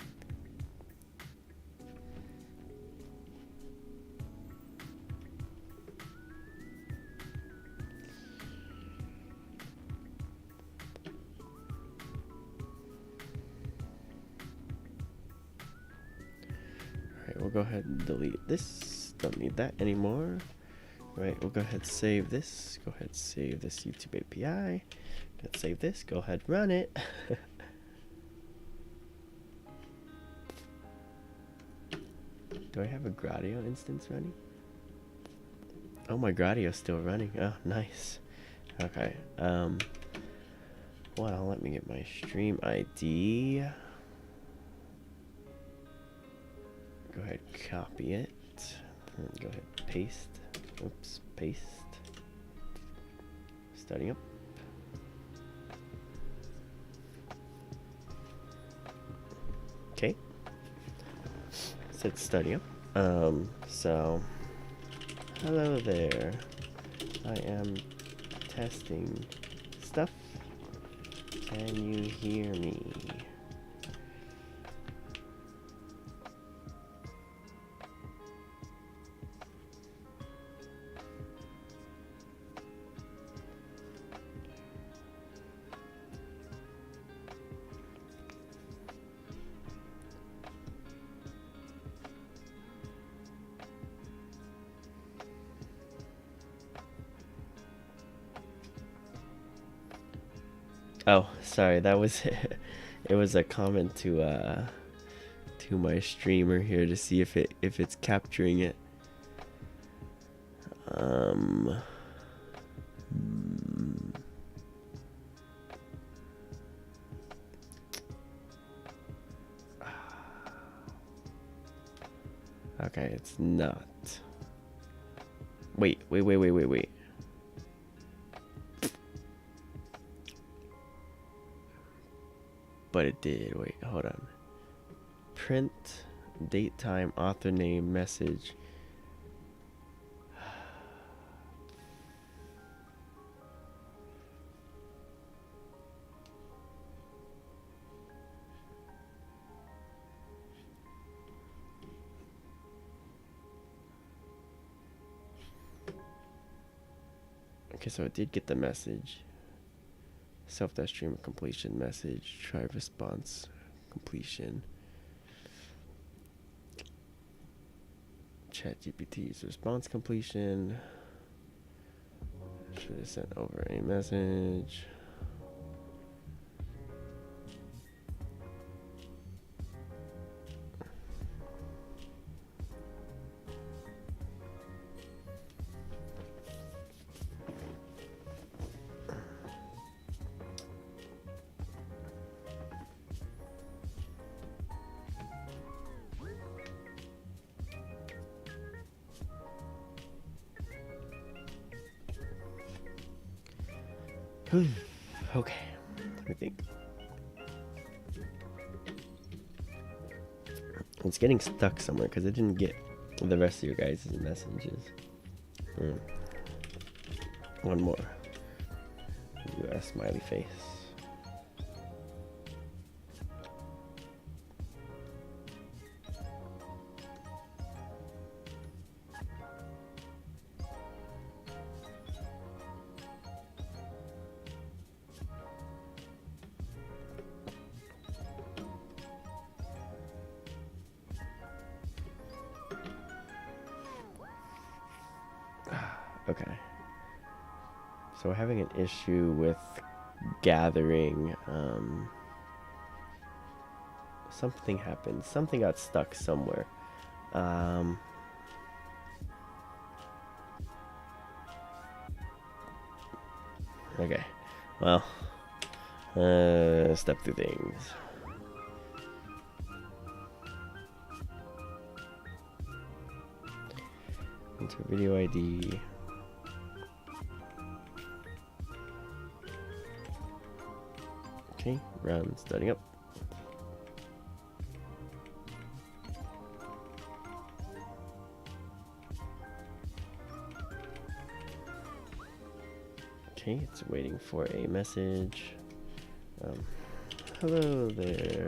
Speaker 1: Alright, we'll go ahead and delete this. Don't need that anymore. Right, we'll go ahead and save this. Go ahead and save this YouTube API. Let's save this. Go ahead and run it. Do I have a Gradio instance running? Oh, my Gradio's still running. Oh, nice. Okay. Well, let me get my stream ID. Go ahead, copy it. Go ahead, paste. Oops, paste. Starting up. Okay. It's starting up. So, hello there. I am testing stuff. Can you hear me? Oh, sorry, that was it was a comment to my streamer here to see if it's capturing it. Okay, it's not. Wait. But it did. Wait, hold on. Print, date, time, author name, message. Okay, so it did get the message. Self-dash stream completion message. Try response completion. ChatGPT's response completion. Should have sent over a message. Okay, let me think. It's getting stuck somewhere because it didn't get the rest of your guys' messages. One more. US smiley face. Okay. So we're having an issue with gathering. Something happened. Something got stuck somewhere. Okay. Well, step through things. Enter video ID. Okay, run, starting up. Okay, it's waiting for a message. Hello there.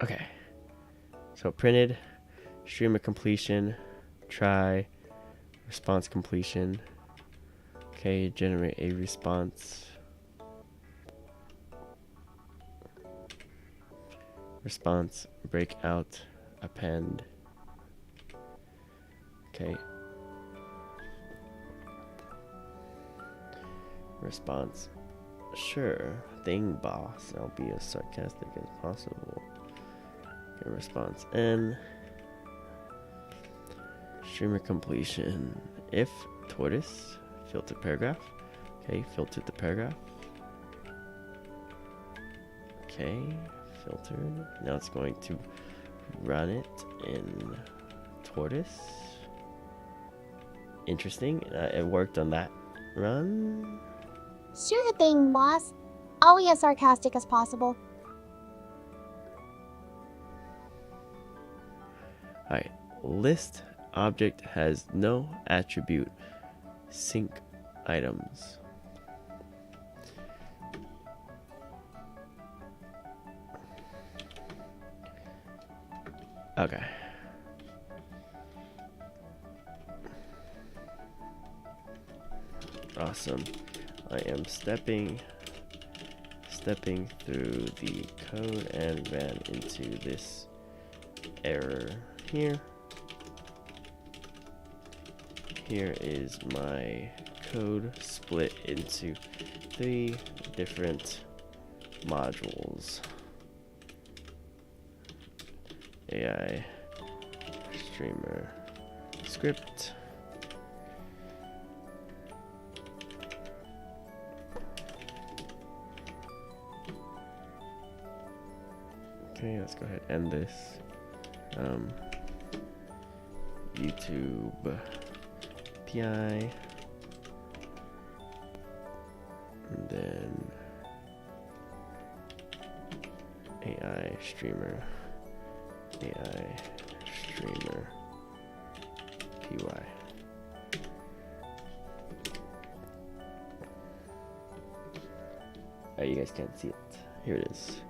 Speaker 1: Okay, so printed, streamer completion, try, response completion. Okay, generate a response. Response, breakout, append. Okay. Response. Sure, thing boss. I'll be as sarcastic as possible. Okay, response N. Streamer completion. If tortoise, filter paragraph. Okay, filtered the paragraph. Okay, filtered. Now it's going to run it in tortoise. Interesting. It worked on that run.
Speaker 2: Sure thing, boss. I'll be as sarcastic as possible.
Speaker 1: Alright, list object has no attribute. Sync items. Okay. Awesome. I am stepping through the code and ran into this error here. Here is my code split into 3 different modules. AI streamer script. Okay, let's go ahead and end this. YouTube API, and then AI streamer PY. Oh, you guys can't see it. Here it is.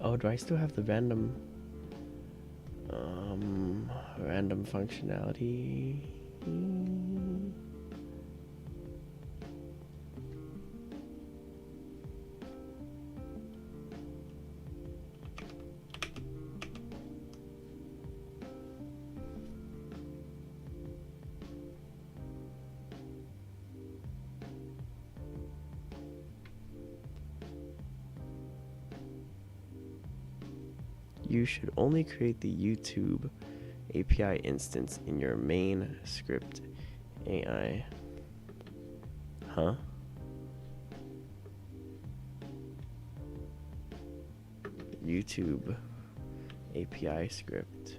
Speaker 1: Oh, do I still have the random functionality? You should only create the YouTube API instance in your main script AI. Huh? YouTube API script.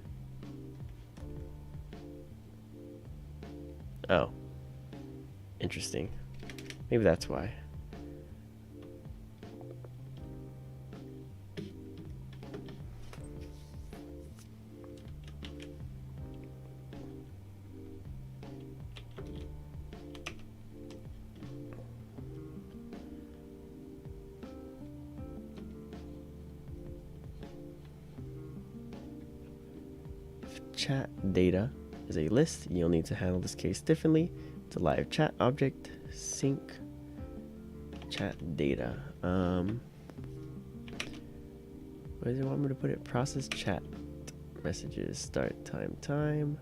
Speaker 1: Oh. Interesting. Maybe that's why. Chat data is a list. You'll need to handle this case differently. It's a live chat object. Sync chat data. Where does it want me to put it? Process chat messages. Start time.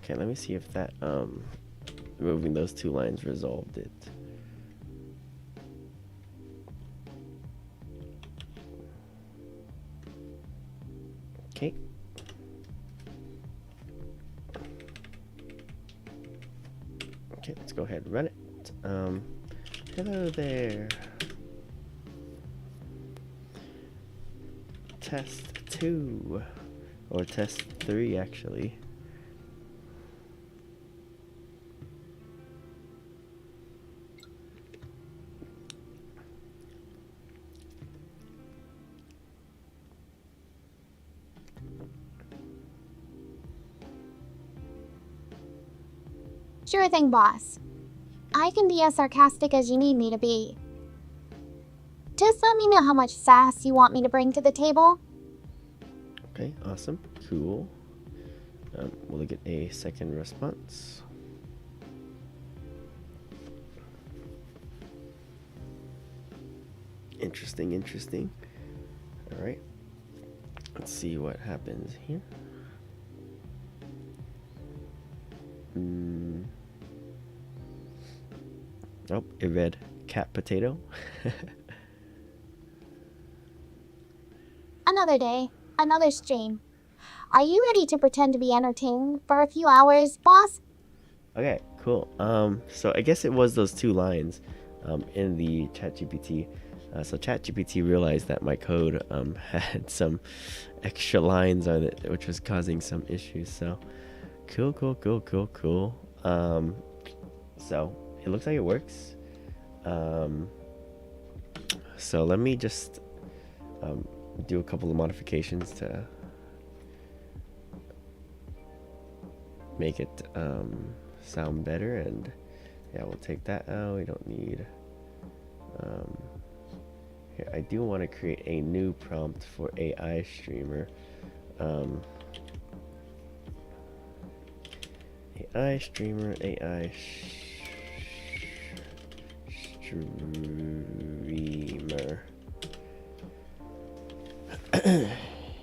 Speaker 1: Okay, let me see if that removing those 2 lines resolved it. Okay. Okay, let's go ahead and run it. Hello there. Test 2 or test 3 actually.
Speaker 2: Sure thing, boss. I can be as sarcastic as you need me to be. Just let me know how much sass you want me to bring to the table.
Speaker 1: Okay, awesome, cool. We'll get a second response. Interesting. All right. Let's see what happens here. Oh, it read cat potato.
Speaker 2: Another day, another stream. Are you ready to pretend to be entertained for a few hours, boss?
Speaker 1: Okay, cool. So I guess it was those two lines in the ChatGPT. So ChatGPT realized that my code had some extra lines on it, which was causing some issues. So cool. So it looks like it works. So let me just do a couple of modifications to make it sound better, and yeah, we'll take that out. We don't need here. I do want to create a new prompt for AI streamer. AI streamer, AI streamer.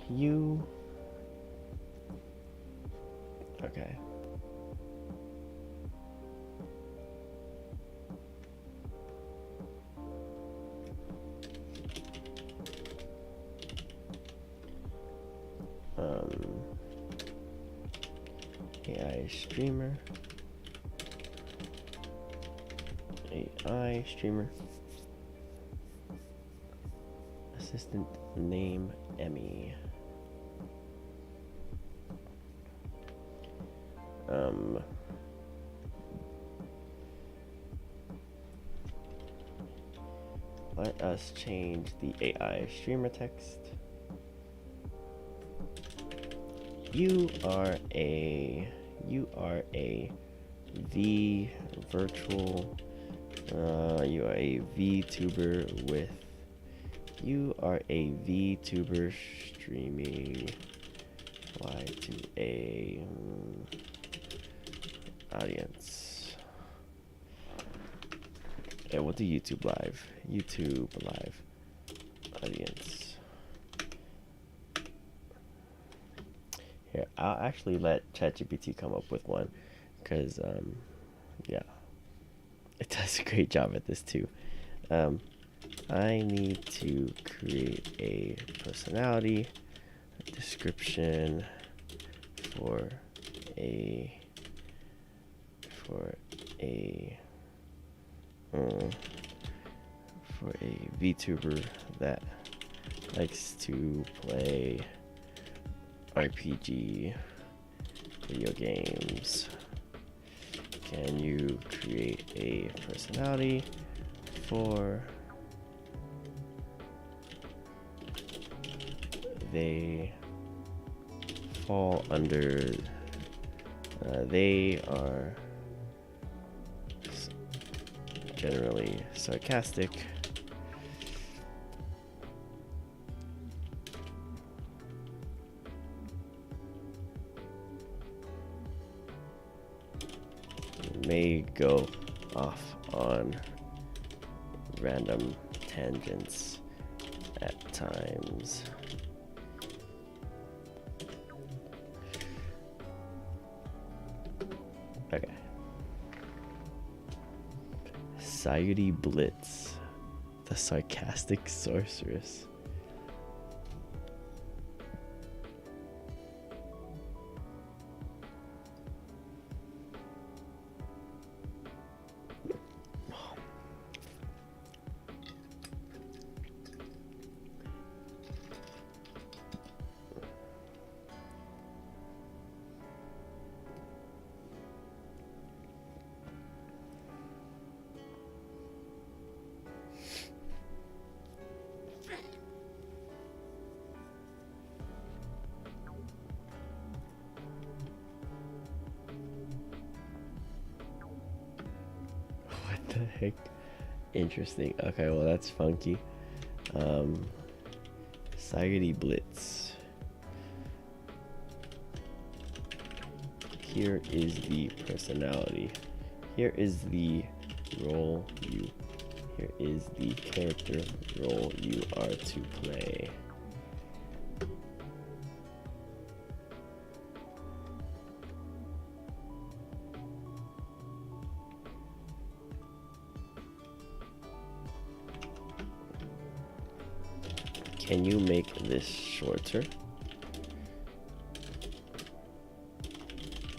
Speaker 1: You okay? AI streamer. AI streamer. Assistant name Emmy. Let us change the AI streamer text. You are a virtual you are a VTuber with you are a VTuber streaming live to a audience. Yeah, we'll do YouTube live audience. Here, I'll actually let ChatGPT come up with one, because yeah, it does a great job at this too. I need to create a personality description for a VTuber that likes to play RPG video games. Can you create a personality for they fall under they are generally sarcastic, may go off on random tangents at times. Okay. Sayuri Blitz, the sarcastic sorceress. What the heck? Interesting. Okay, well that's funky. Sayuri Blitz. Here is the personality. Here is the role you. Here is the character role you are to play. you make this shorter,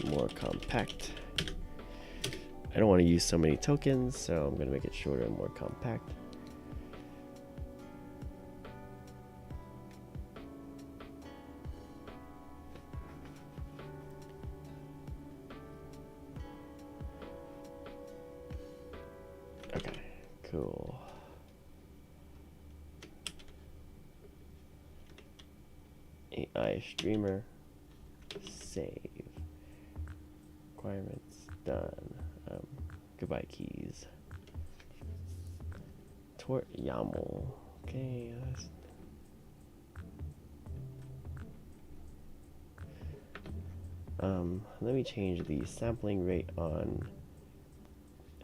Speaker 1: more compact? I don't want to use so many tokens, so I'm going to make it shorter and more compact. Okay, cool. AI streamer, save. Requirements done. Goodbye keys. Tort YAML. Okay. Let me change the sampling rate on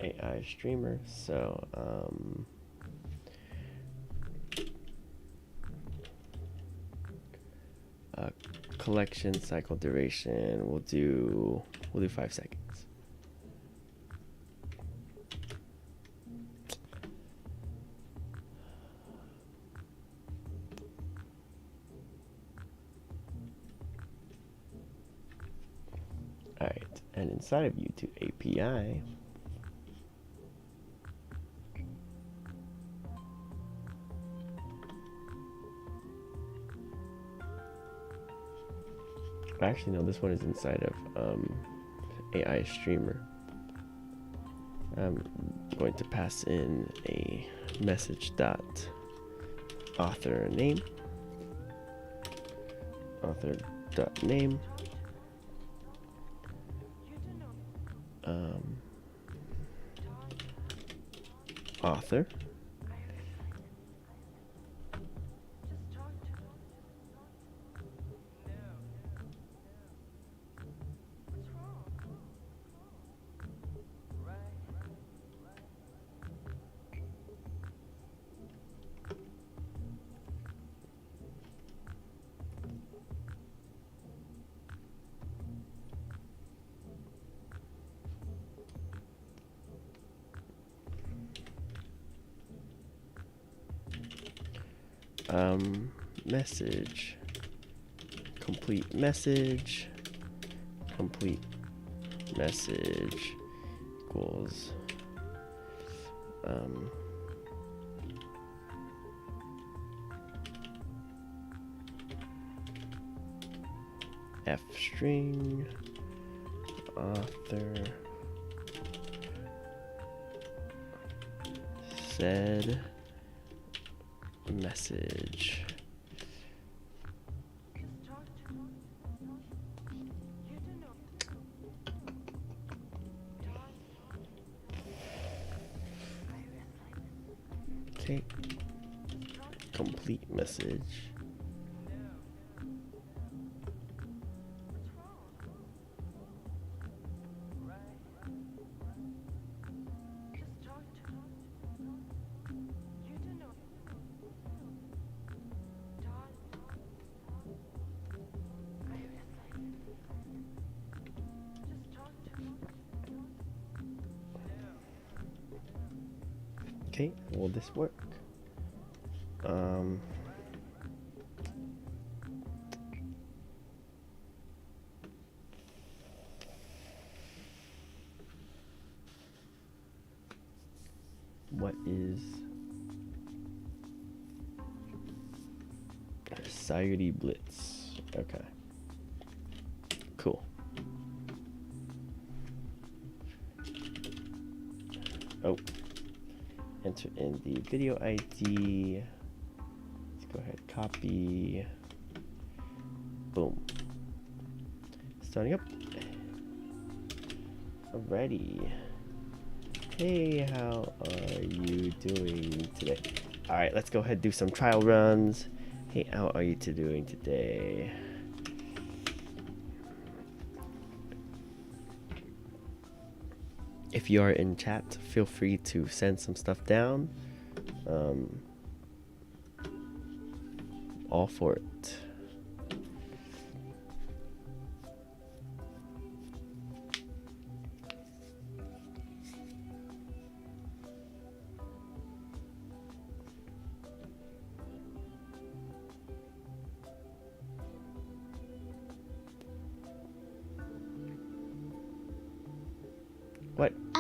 Speaker 1: AI streamer. So collection cycle duration. We'll do 5 seconds. All right, and inside of YouTube API, actually no, this one is inside of AI streamer. I'm going to pass in a message dot author name, author dot name, author, message, complete message equals f string author said message. Okay, complete message. Okay, will this work? What is Society Blitz? Okay, cool. Oh, enter in the video ID. Let's go ahead, copy. Boom. Starting up. Alrighty. Hey, how are you doing today? All right, let's go ahead and do some trial runs. Hey, how are you doing today? If you are in chat, feel free to send some stuff down. All for it.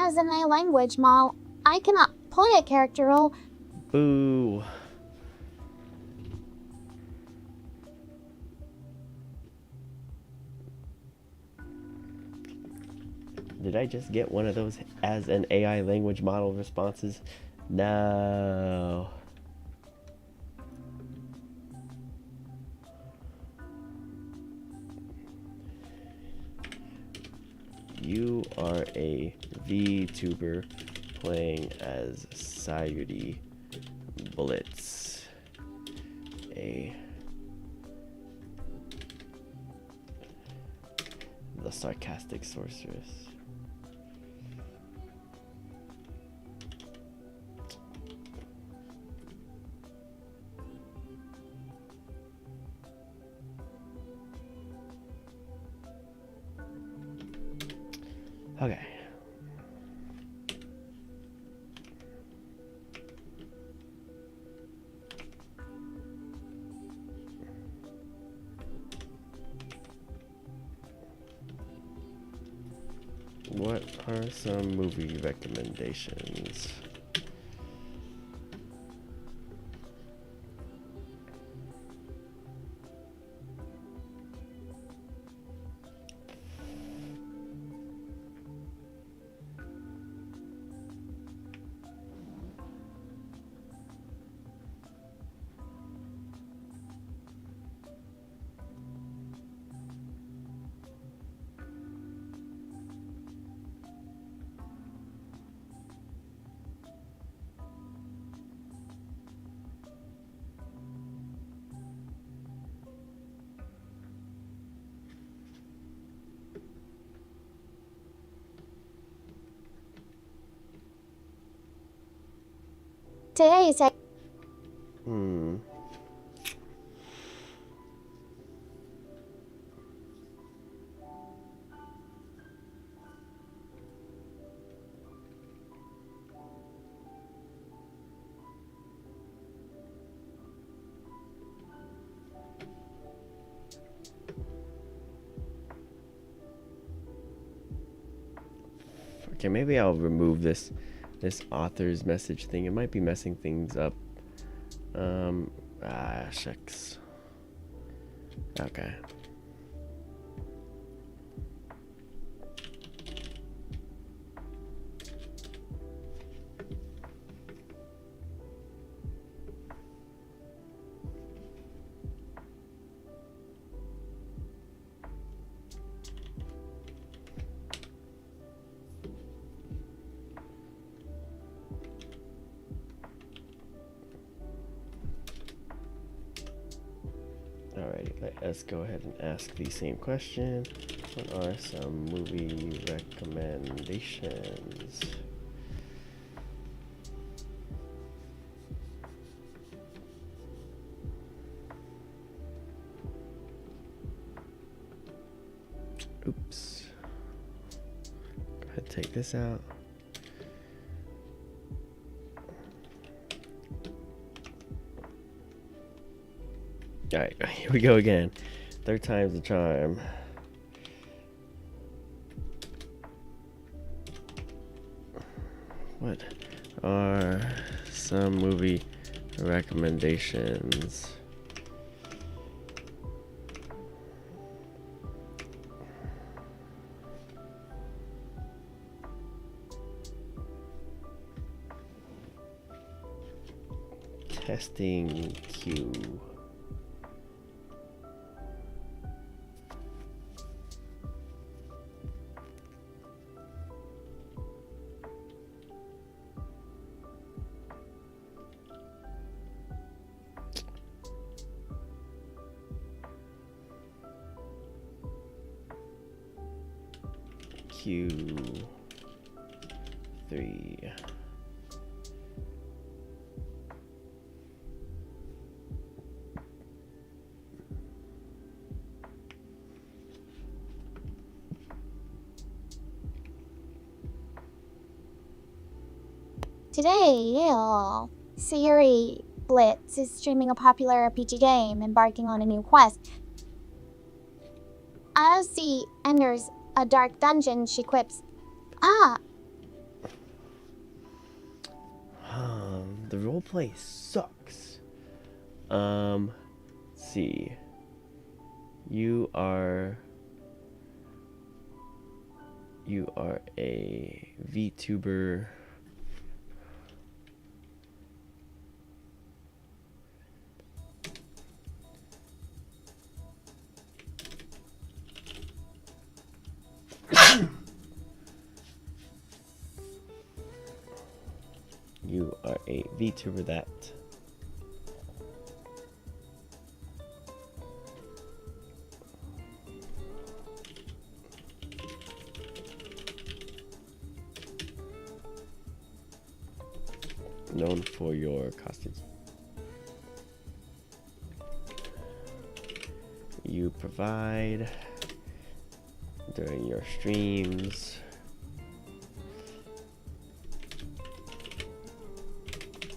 Speaker 2: As in a language model, I cannot play a character role.
Speaker 1: Boo. Did I just get one of those as an AI language model responses? No. You are a VTuber playing as Sayuri Blitz, the sarcastic sorceress. Okay. What are some movie recommendations?
Speaker 2: Today is a
Speaker 1: Okay, maybe I'll remove this author's message thing. It might be messing things up. Shucks. Okay. Alrighty, let us go ahead and ask the same question. What are some movie recommendations? Oops. Go ahead and take this out. Alright, here we go again. Third time's the charm. What are some movie recommendations? Testing Q. Q3.
Speaker 2: Today, Sayuri Blitz is streaming a popular RPG game, embarking on a new quest. As she enters a dark dungeon, she quips, "Ah,
Speaker 1: the roleplay sucks. Let's see. You are a VTuber. You are a VTuber that known for your costumes. You provide during your streams.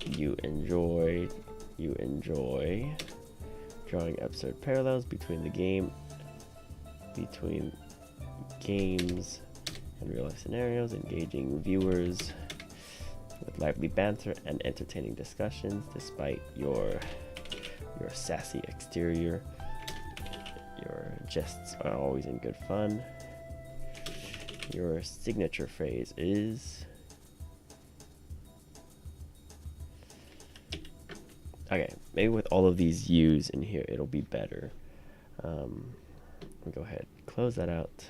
Speaker 1: You enjoy drawing absurd parallels between games and real life scenarios, engaging viewers with lively banter and entertaining discussions. Despite your sassy exterior, your jests are always in good fun. Your signature phrase is... Okay, maybe with all of these U's in here, it'll be better. We'll go ahead, close that out.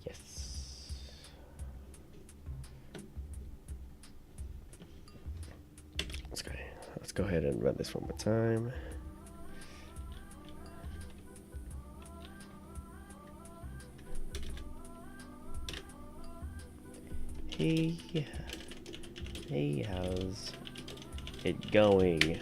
Speaker 1: Yes. Let's go ahead and run this one more time. Hey, how's it going?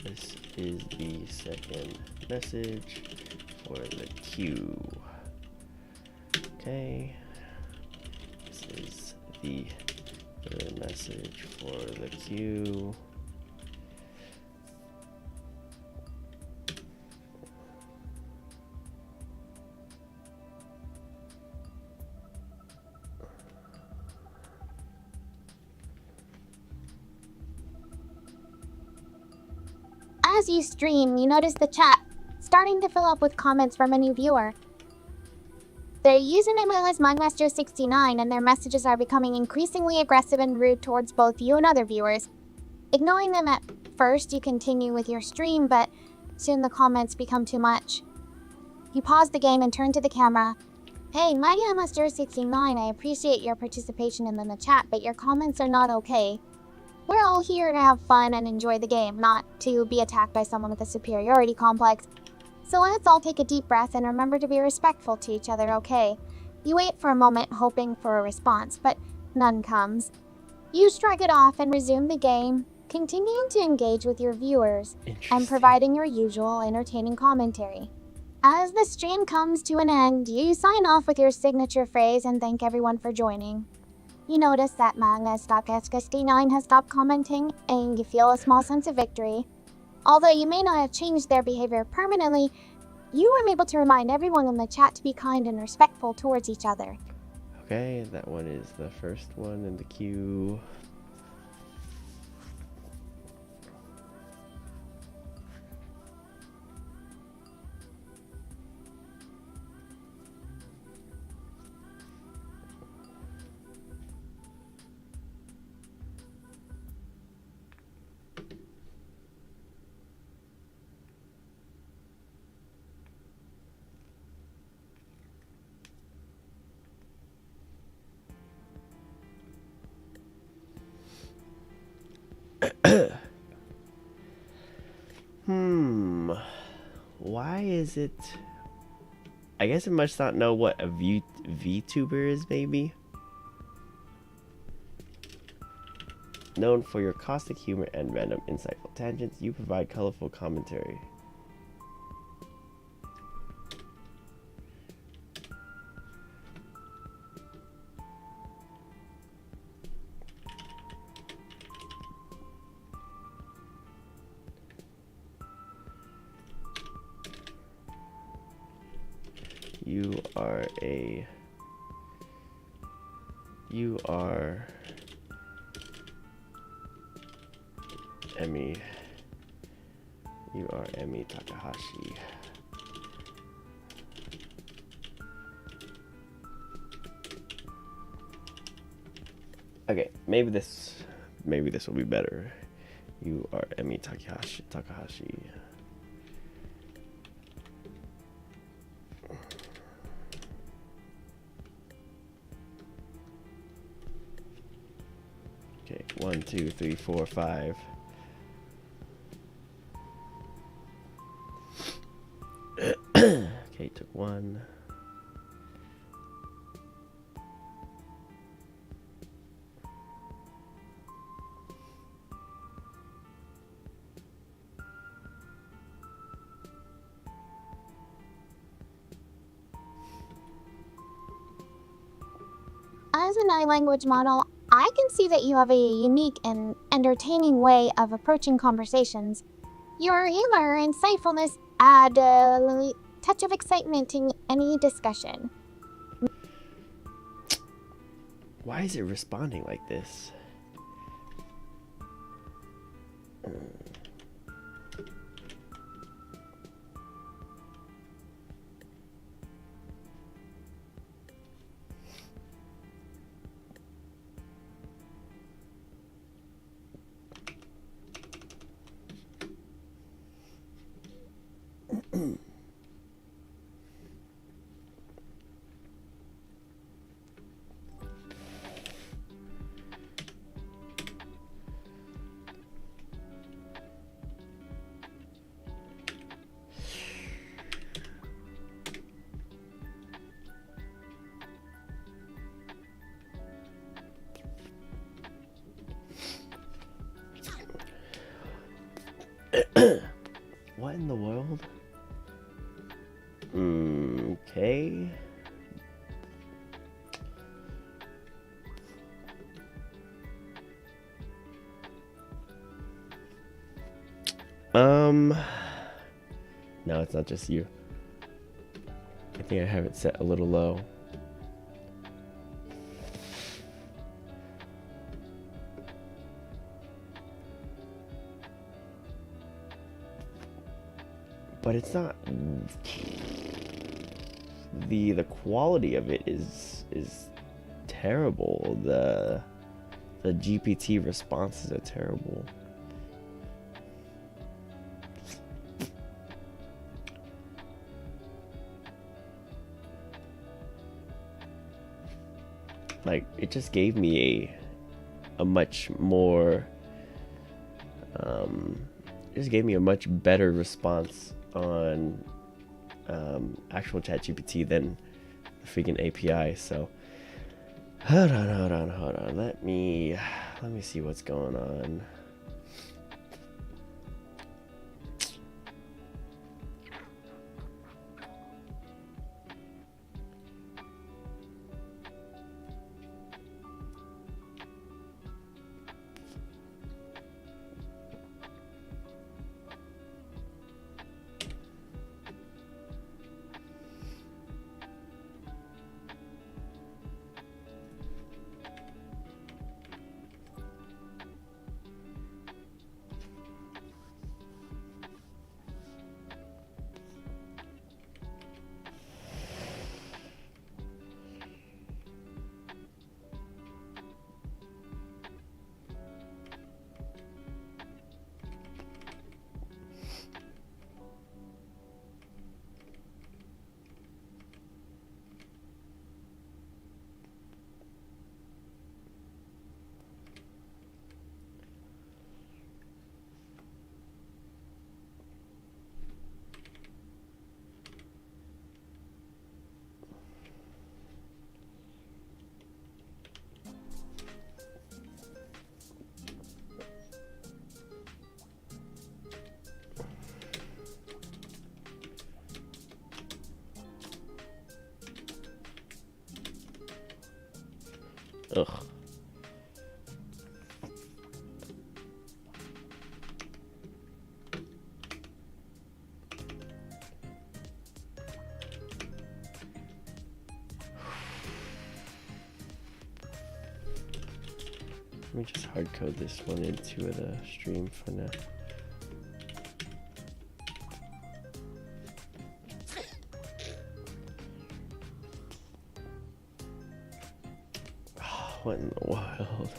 Speaker 1: This is the second message for the queue. Okay. This is the third message for the queue.
Speaker 2: As you stream, you notice the chat starting to fill up with comments from a new viewer. Their username is MagMaster69 and their messages are becoming increasingly aggressive and rude towards both you and other viewers. Ignoring them at first, you continue with your stream, but soon the comments become too much. You pause the game and turn to the camera. Hey, MagMaster69, I appreciate your participation in the chat, but your comments are not okay. We're all here to have fun and enjoy the game, not to be attacked by someone with a superiority complex. So let's all take a deep breath and remember to be respectful to each other, okay? You wait for a moment hoping for a response, but none comes. You shrug it off and resume the game, continuing to engage with your viewers and providing your usual entertaining commentary. As the stream comes to an end, you sign off with your signature phrase and thank everyone for joining. You notice that Magnus.69 has stopped commenting, and you feel a small sense of victory. Although you may not have changed their behavior permanently, you were able to remind everyone in the chat to be kind and respectful towards each other.
Speaker 1: Okay, that one is the first one in the queue. Why is it... I guess it must not know what a VTuber is, maybe? Known for your caustic humor and random insightful tangents, you provide colorful commentary. You are Emi. You are Emi Takahashi. Okay, maybe this will be better. You are Emi Takahashi. Okay, 1, 2, 3, 4, 5. Okay, took 1.
Speaker 2: As an language model, I can see that you have a unique and entertaining way of approaching conversations. Your humor and insightfulness add a touch of excitement in any discussion.
Speaker 1: Why is it responding like this? What in the world? Okay. No, it's not just you. I think I have it set a little low. But it's not. The quality of it is terrible. The GPT responses are terrible. Like, it just gave me a much more it just gave me a much better response on actual ChatGPT than the freaking API. So hold on. Let me see what's going on. Ugh. Let me just hard code this one into the stream for now. What in the world?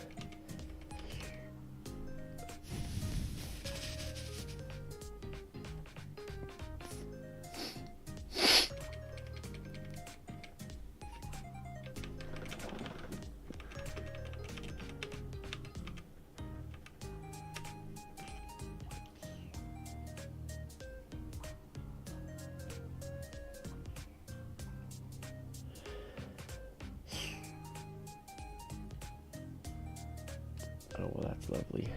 Speaker 1: Oh, well, that's lovely.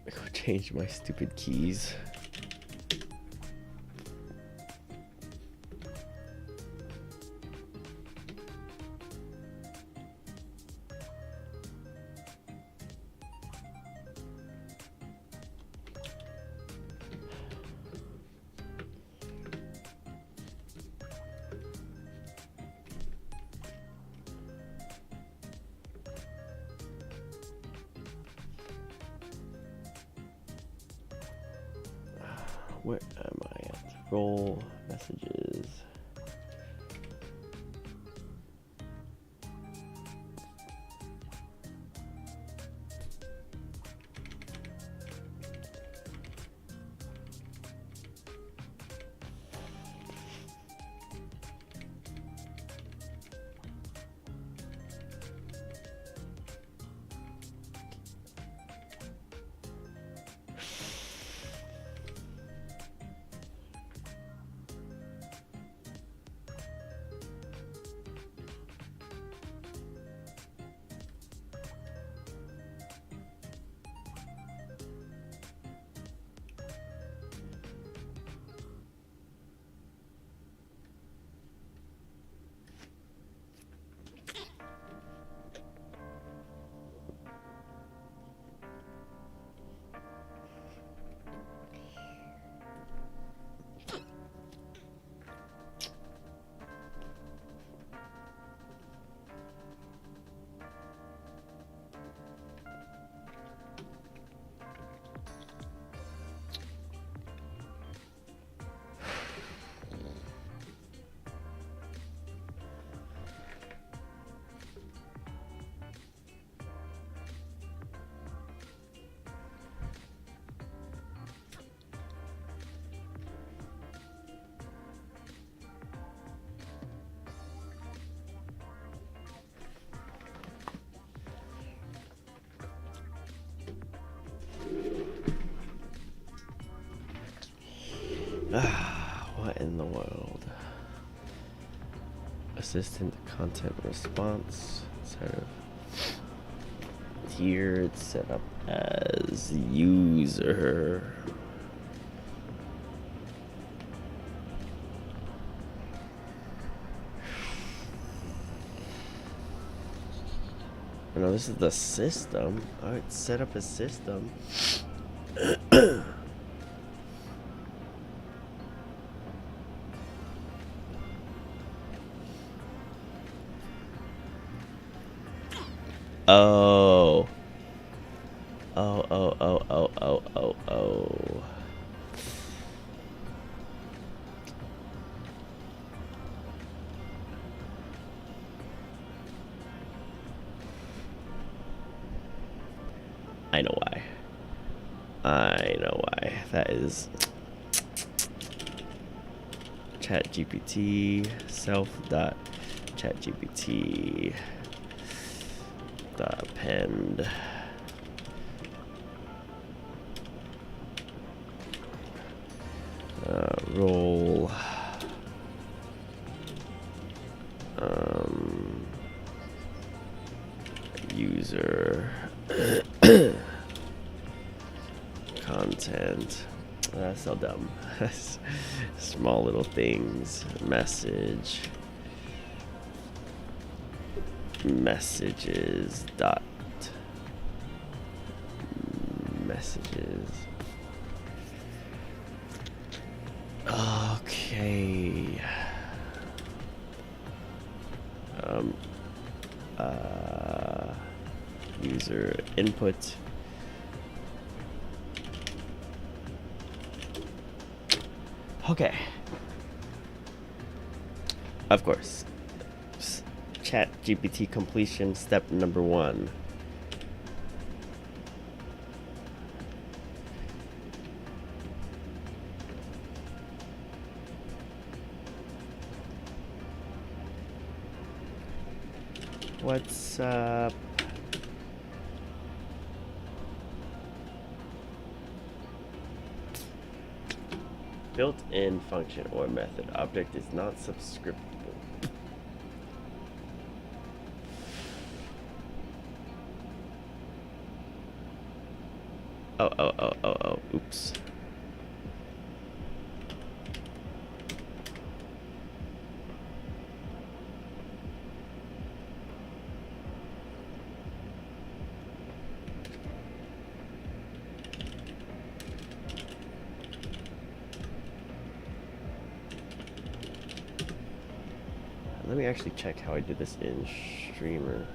Speaker 1: I'll change my stupid keys. Where am I at? Roll messages. What in the world? Assistant content response. Sort of. Here it's set up as user. No, this is the system. Alright, set up a system. Oh. Oh. I know why. That is ChatGPT self.chatgpt append role user content. That's so dumb. Small little things. Messages dot messages. Okay. user input. Okay. Of course. Chat GPT completion step number 1. What's up? Built-in function or method object is not subscriptable. Oh, oops. Let me actually check how I did this in Streamer.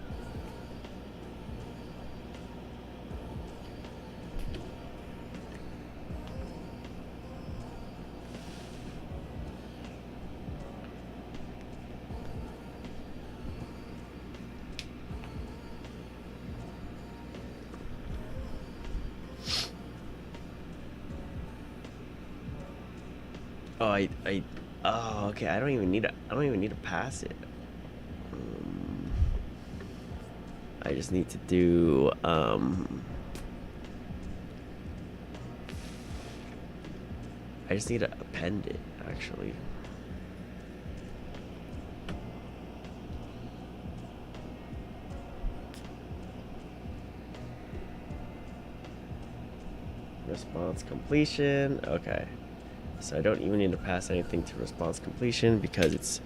Speaker 1: Oh, okay. I don't even need to pass it. I just need to do I just need to append it actually. Response completion. Okay. So I don't even need to pass anything to response completion because it's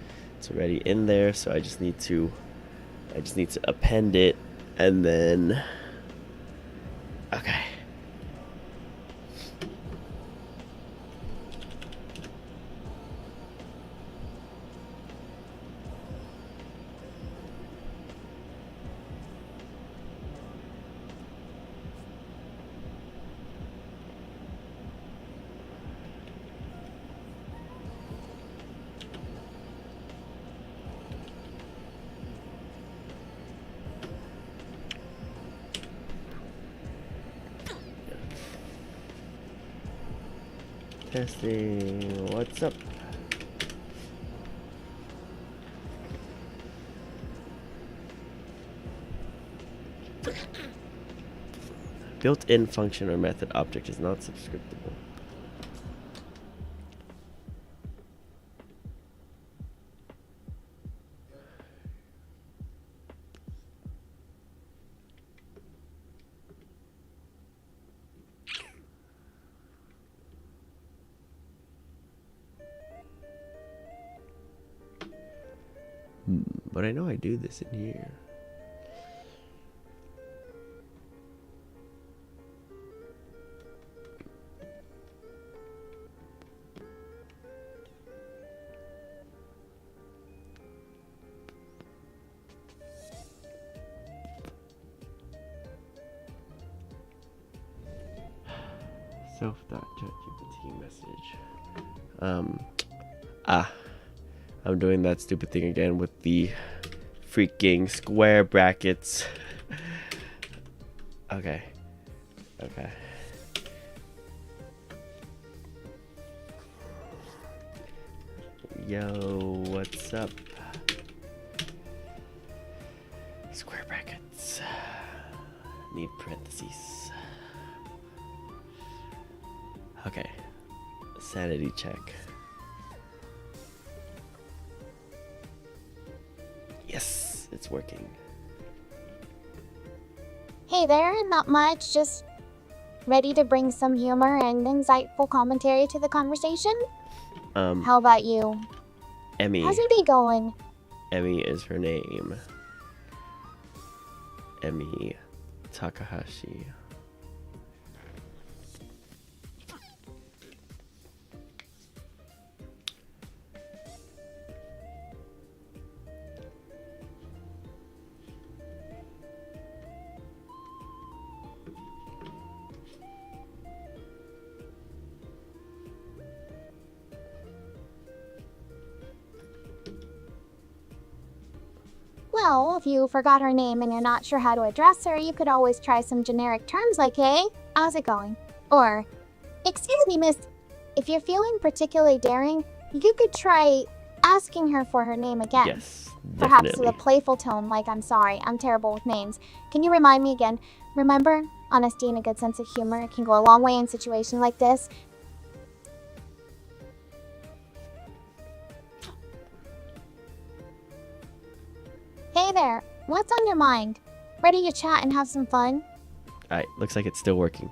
Speaker 1: already in there. So I just need to append it and then okay. Testing, what's up? Built-in function or method object is not subscriptable. But I know I do this in here. Self.chatgpt message. I'm doing that stupid thing again with the freaking square brackets. Okay. Yo, what's up? Square brackets. Need parentheses. Okay. Sanity check. Yes, it's working.
Speaker 2: Hey there, not much, just ready to bring some humor and insightful commentary to the conversation. How about you?
Speaker 1: Emmy.
Speaker 2: How's your day going?
Speaker 1: Emmy is her name. Emmy Takahashi.
Speaker 2: Well, if you forgot her name and you're not sure how to address her, you could always try some generic terms like, hey, how's it going? Or, excuse me, miss, if you're feeling particularly daring, you could try asking her for her name again.
Speaker 1: Yes,
Speaker 2: Perhaps
Speaker 1: definitely.
Speaker 2: with a playful tone like, I'm sorry, I'm terrible with names. Can you remind me again? Remember, honesty and a good sense of humor can go a long way in situations like this. Hey there, what's on your mind? Ready to chat and have some fun?
Speaker 1: Alright, looks like it's still working.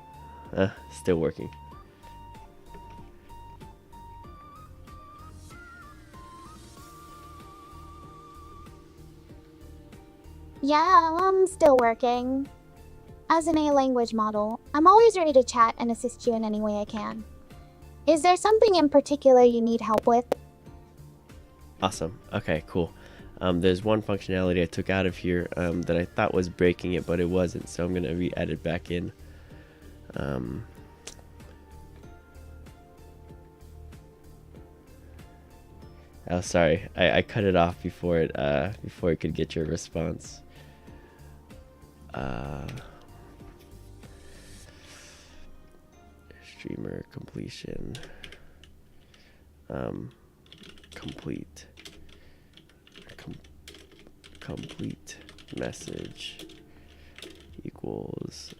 Speaker 1: Still working.
Speaker 2: Yeah, I'm still working. As an A language model, I'm always ready to chat and assist you in any way I can. Is there something in particular you need help with?
Speaker 1: Awesome. Okay, cool. There's one functionality I took out of here that I thought was breaking it, but it wasn't, so I'm gonna re-add it back in. Oh, sorry, I cut it off before it could get your response. Streamer completion. Complete. Complete message equals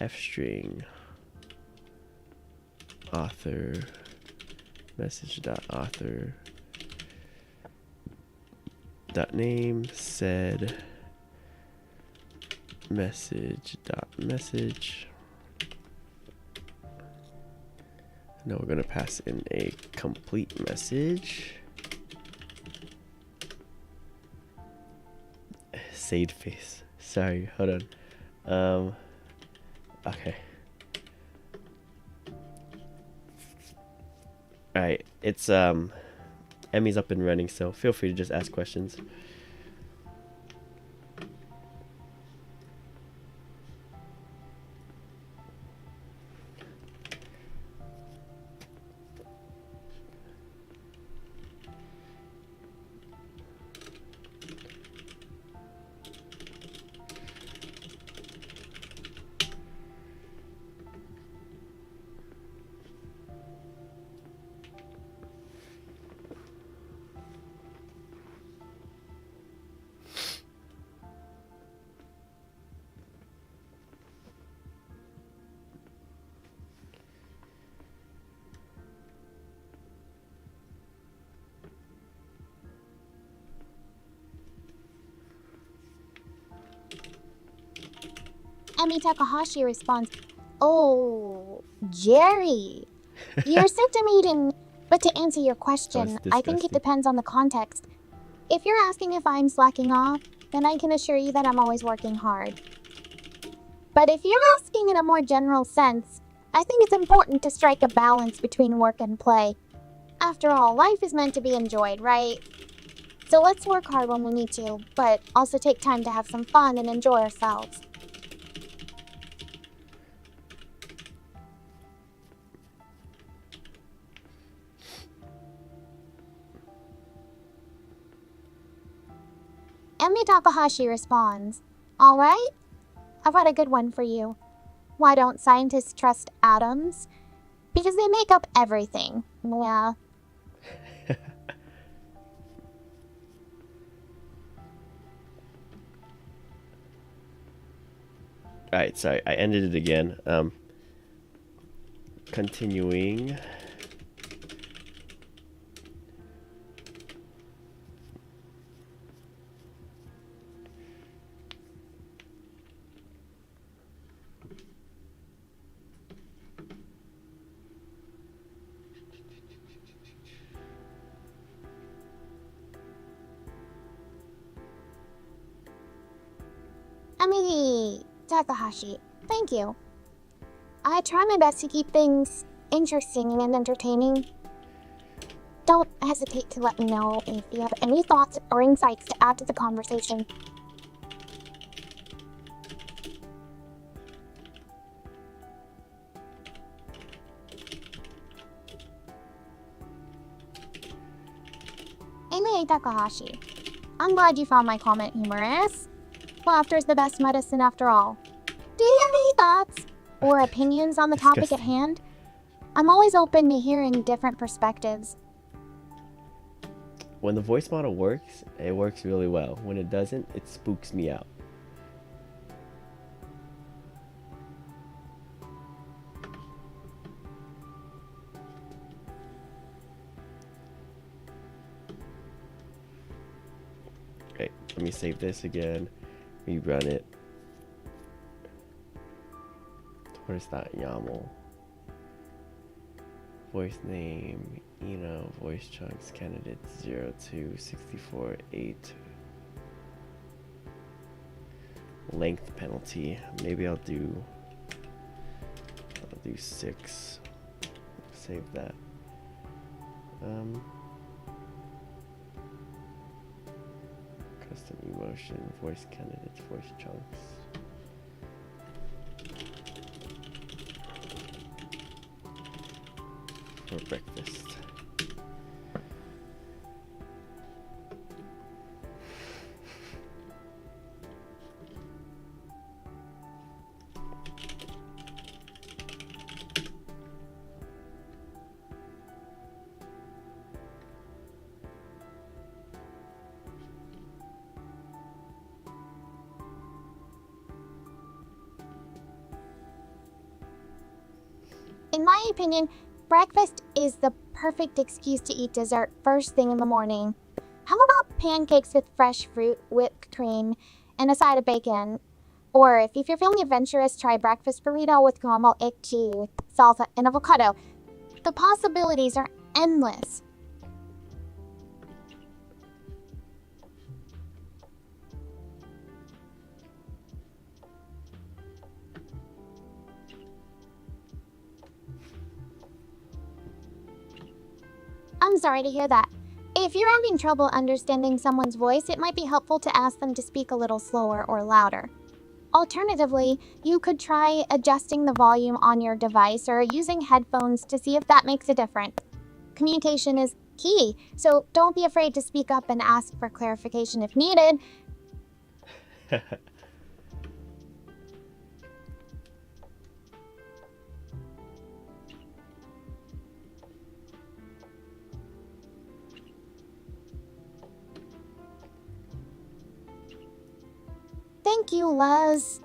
Speaker 1: f string author message dot author dot name said message dot message. Now we're gonna pass in a complete message. Saved face. Sorry, hold on. Okay. Alright, it's Emmy's up and running, so feel free to just ask questions.
Speaker 2: Emi Takahashi responds, "Oh, Jerry, you're sent a meeting." But to answer your question, I think it depends on the context. If you're asking if I'm slacking off, then I can assure you that I'm always working hard. But if you're asking in a more general sense, I think it's important to strike a balance between work and play. After all, life is meant to be enjoyed, right? So let's work hard when we need to, but also take time to have some fun and enjoy ourselves. Emi Takahashi responds, "All right, I've got a good one for you. Why don't scientists trust atoms? Because they make up everything." Yeah.
Speaker 1: Alright, sorry, I ended it again. Continuing.
Speaker 2: Emi Takahashi, thank you. I try my best to keep things interesting and entertaining. Don't hesitate to let me know if you have any thoughts or insights to add to the conversation. Emi Hey Takahashi. I'm glad you found my comment humorous. Laughter's the best medicine after all. Do you have any thoughts or opinions on the topic at
Speaker 1: Disgusting.
Speaker 2: hand? I'm always open to hearing different perspectives.
Speaker 1: When the voice model works, it works really well. When it doesn't, it spooks me out. Okay, let me save this again. Rerun it. Where's that YAML? Voice name, voice chunks, candidate 02, 64, 8. Length penalty. Maybe I'll do 6. Save that. Custom emotion, voice candidates, voice chunks. For breakfast.
Speaker 2: In my opinion, breakfast is the perfect excuse to eat dessert first thing in the morning. How about pancakes with fresh fruit, whipped cream, and a side of bacon? Or if you're feeling adventurous, try breakfast burrito with caramel egg cheese, salsa, and avocado. The possibilities are endless. I'm sorry to hear that. If you're having trouble understanding someone's voice, it might be helpful to ask them to speak a little slower or louder. Alternatively, you could try adjusting the volume on your device or using headphones to see if that makes a difference. Communication is key, so don't be afraid to speak up and ask for clarification if needed. Thank you, Luz.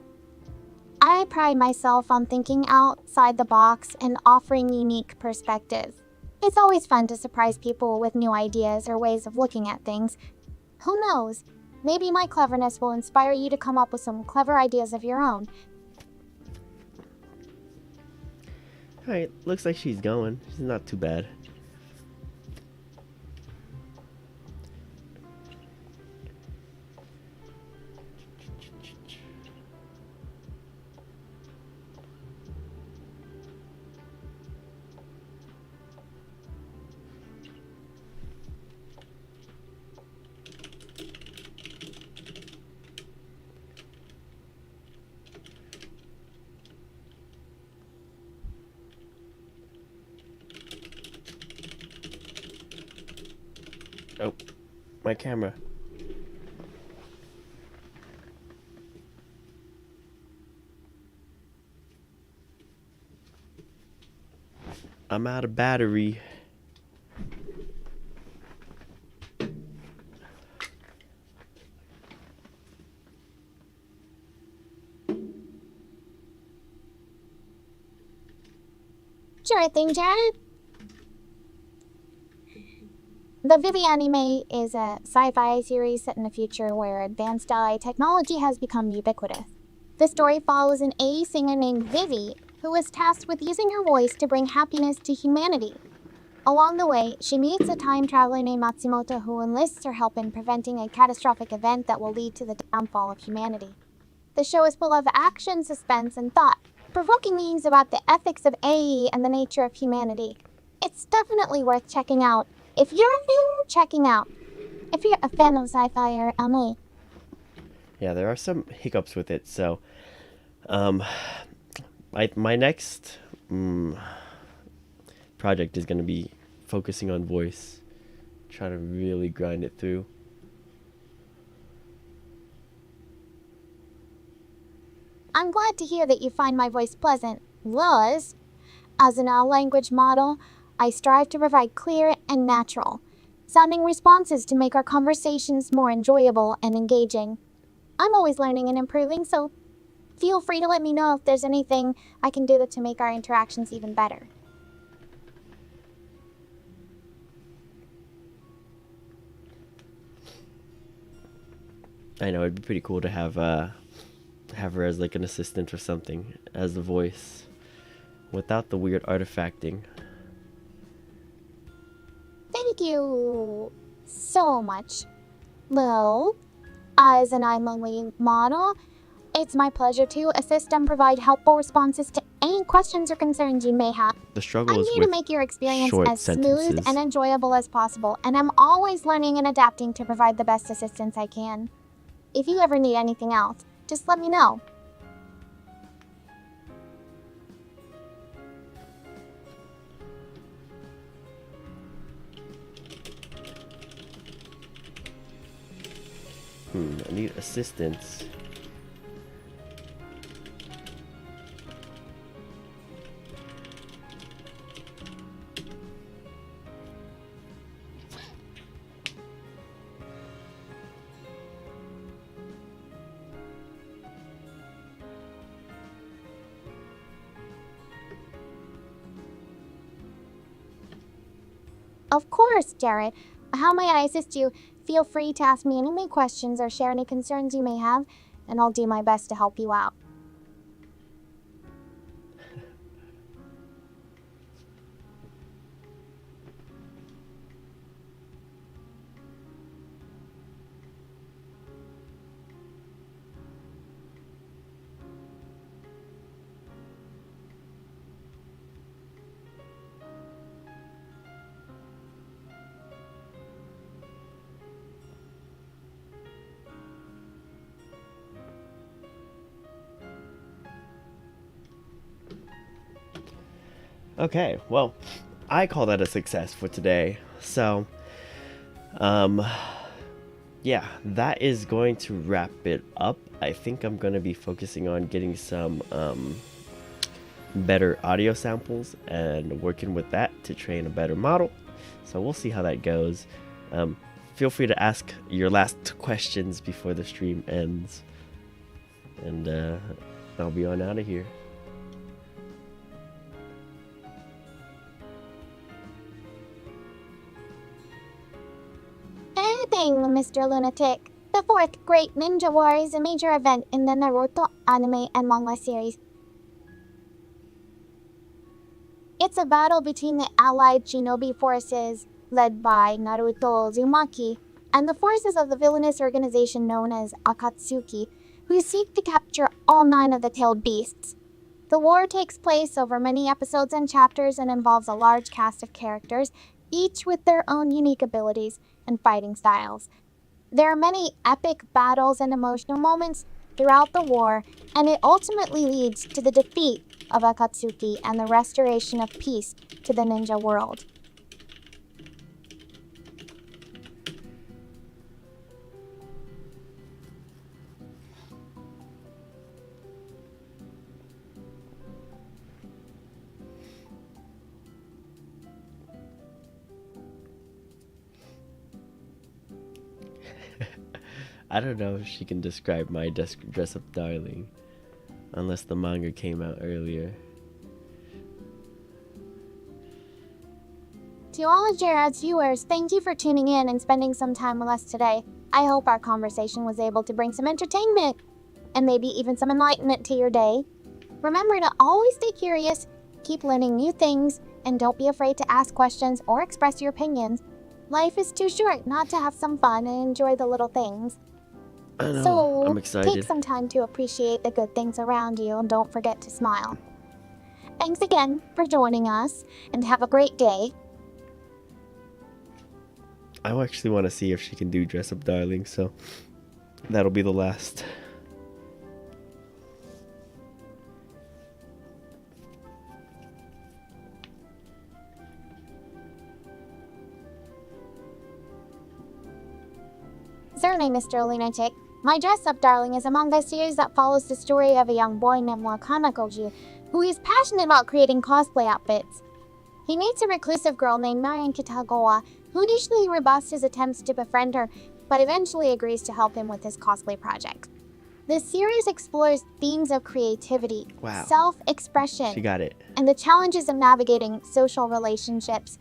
Speaker 2: I pride myself on thinking outside the box and offering unique perspectives. It's always fun to surprise people with new ideas or ways of looking at things. Who knows? Maybe my cleverness will inspire you to come up with some clever ideas of your own.
Speaker 1: Alright, looks like she's going. She's not too bad. Oh, my camera. I'm out of battery.
Speaker 2: Sure thing, Janet. The Vivy anime is a sci-fi series set in a future where advanced AI technology has become ubiquitous. The story follows an AI singer named Vivy, who is tasked with using her voice to bring happiness to humanity. Along the way, she meets a time traveler named Matsumoto who enlists her help in preventing a catastrophic event that will lead to the downfall of humanity. The show is full of action, suspense, and thought, provoking themes about the ethics of AI and the nature of humanity. It's definitely worth checking out. If you're a fan of sci-fi or anime.
Speaker 1: Yeah, there are some hiccups with it, so my next project is going to be focusing on voice. Try to really grind it through.
Speaker 2: I'm glad to hear that you find my voice pleasant. Thus, as an L language model, I strive to provide clear and natural sounding responses to make our conversations more enjoyable and engaging. I'm always learning and improving, so feel free to let me know if there's anything I can do to make our interactions even better.
Speaker 1: I know it'd be pretty cool to have her as like an assistant or something as the voice, without the weird artifacting.
Speaker 2: Thank you so much. Well, as an iMonly model, it's my pleasure to assist and provide helpful responses to any questions or concerns you may have.
Speaker 1: The struggle
Speaker 2: I'm
Speaker 1: is
Speaker 2: here
Speaker 1: with
Speaker 2: to make your experience
Speaker 1: short
Speaker 2: as
Speaker 1: sentences.
Speaker 2: smooth and enjoyable as possible, and I'm always learning and adapting to provide the best assistance I can. If you ever need anything else, just let me know.
Speaker 1: I need assistance.
Speaker 2: Of course, Jared. How may I assist you? Feel free to ask me any questions or share any concerns you may have, and I'll do my best to help you out.
Speaker 1: Okay, well, I call that a success for today. So, yeah, that is going to wrap it up. I think I'm going to be focusing on getting some better audio samples and working with that to train a better model. So we'll see how that goes. Feel free to ask your last questions before the stream ends, and I'll be on out of here.
Speaker 2: Anything, Mr. Lunatic. The fourth Great Ninja War is a major event in the Naruto anime and manga series. It's a battle between the allied shinobi forces, led by Naruto Uzumaki, and the forces of the villainous organization known as Akatsuki, who seek to capture all 9 of the tailed beasts. The war takes place over many episodes and chapters and involves a large cast of characters, each with their own unique abilities and fighting styles. There are many epic battles and emotional moments throughout the war, and it ultimately leads to the defeat of Akatsuki and the restoration of peace to the ninja world.
Speaker 1: I don't know if she can describe my dress up darling, unless the manga came out earlier.
Speaker 2: To all of Jared's viewers, thank you for tuning in and spending some time with us today. I hope our conversation was able to bring some entertainment and maybe even some enlightenment to your day. Remember to always stay curious, keep learning new things, and don't be afraid to ask questions or express your opinions. Life is too short not to have some fun and enjoy the little things.
Speaker 1: I know,
Speaker 2: So,
Speaker 1: I'm excited.
Speaker 2: take some time to appreciate the good things around you and don't forget to smile. Thanks again for joining us, and have a great day.
Speaker 1: I actually want to see if she can do dress up darling, so that'll be the last.
Speaker 2: Certainly, Mr. Lunatic. My dress-up darling is among the series that follows the story of a young boy named Wakana Goju, who is passionate about creating cosplay outfits. He meets a reclusive girl named Marion Kitagawa, who initially rebuffs his attempts to befriend her, but eventually agrees to help him with his cosplay project. The series explores themes of creativity,
Speaker 1: Wow.
Speaker 2: self-expression,
Speaker 1: She got it.
Speaker 2: and the challenges of navigating social relationships.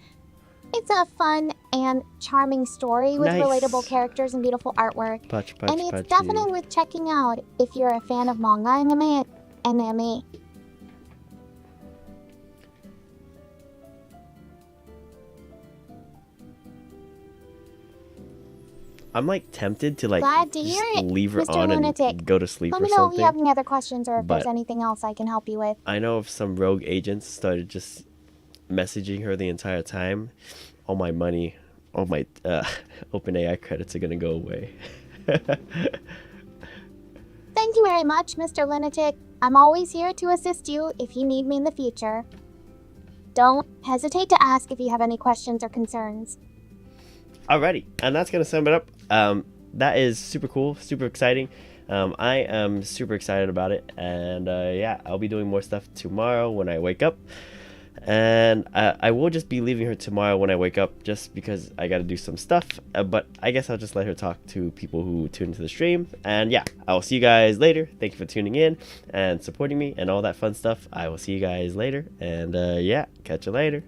Speaker 2: It's a fun and charming story with
Speaker 1: Nice.
Speaker 2: relatable characters and beautiful artwork, and it's
Speaker 1: Pachi.
Speaker 2: definitely worth checking out if you're a fan of manga and anime.
Speaker 1: I'm like tempted to like
Speaker 2: Glad to
Speaker 1: just
Speaker 2: hear it,
Speaker 1: leave her
Speaker 2: Mr.
Speaker 1: on
Speaker 2: Lunatic.
Speaker 1: and go to sleep
Speaker 2: Let
Speaker 1: or
Speaker 2: me know if
Speaker 1: something.
Speaker 2: you have any other questions or if there's
Speaker 1: But-
Speaker 2: anything else I can help you with.
Speaker 1: I know if some rogue agents started just messaging her the entire time, all my money, all my OpenAI credits are gonna go away.
Speaker 2: Thank you very much, Mr. Lunatic. I'm always here to assist you if you need me in the future. Don't hesitate to ask if you have any questions or concerns.
Speaker 1: Alrighty, and that's gonna sum it up. That is super cool, super exciting. I am super excited about it, and yeah, I'll be doing more stuff tomorrow when I wake up. And I will just be leaving her tomorrow when I wake up, just because I gotta do some stuff. But I guess I'll just let her talk to people who tune into the stream. And yeah, I will see you guys later. Thank you for tuning in and supporting me and all that fun stuff. I will see you guys later, and yeah, catch you later.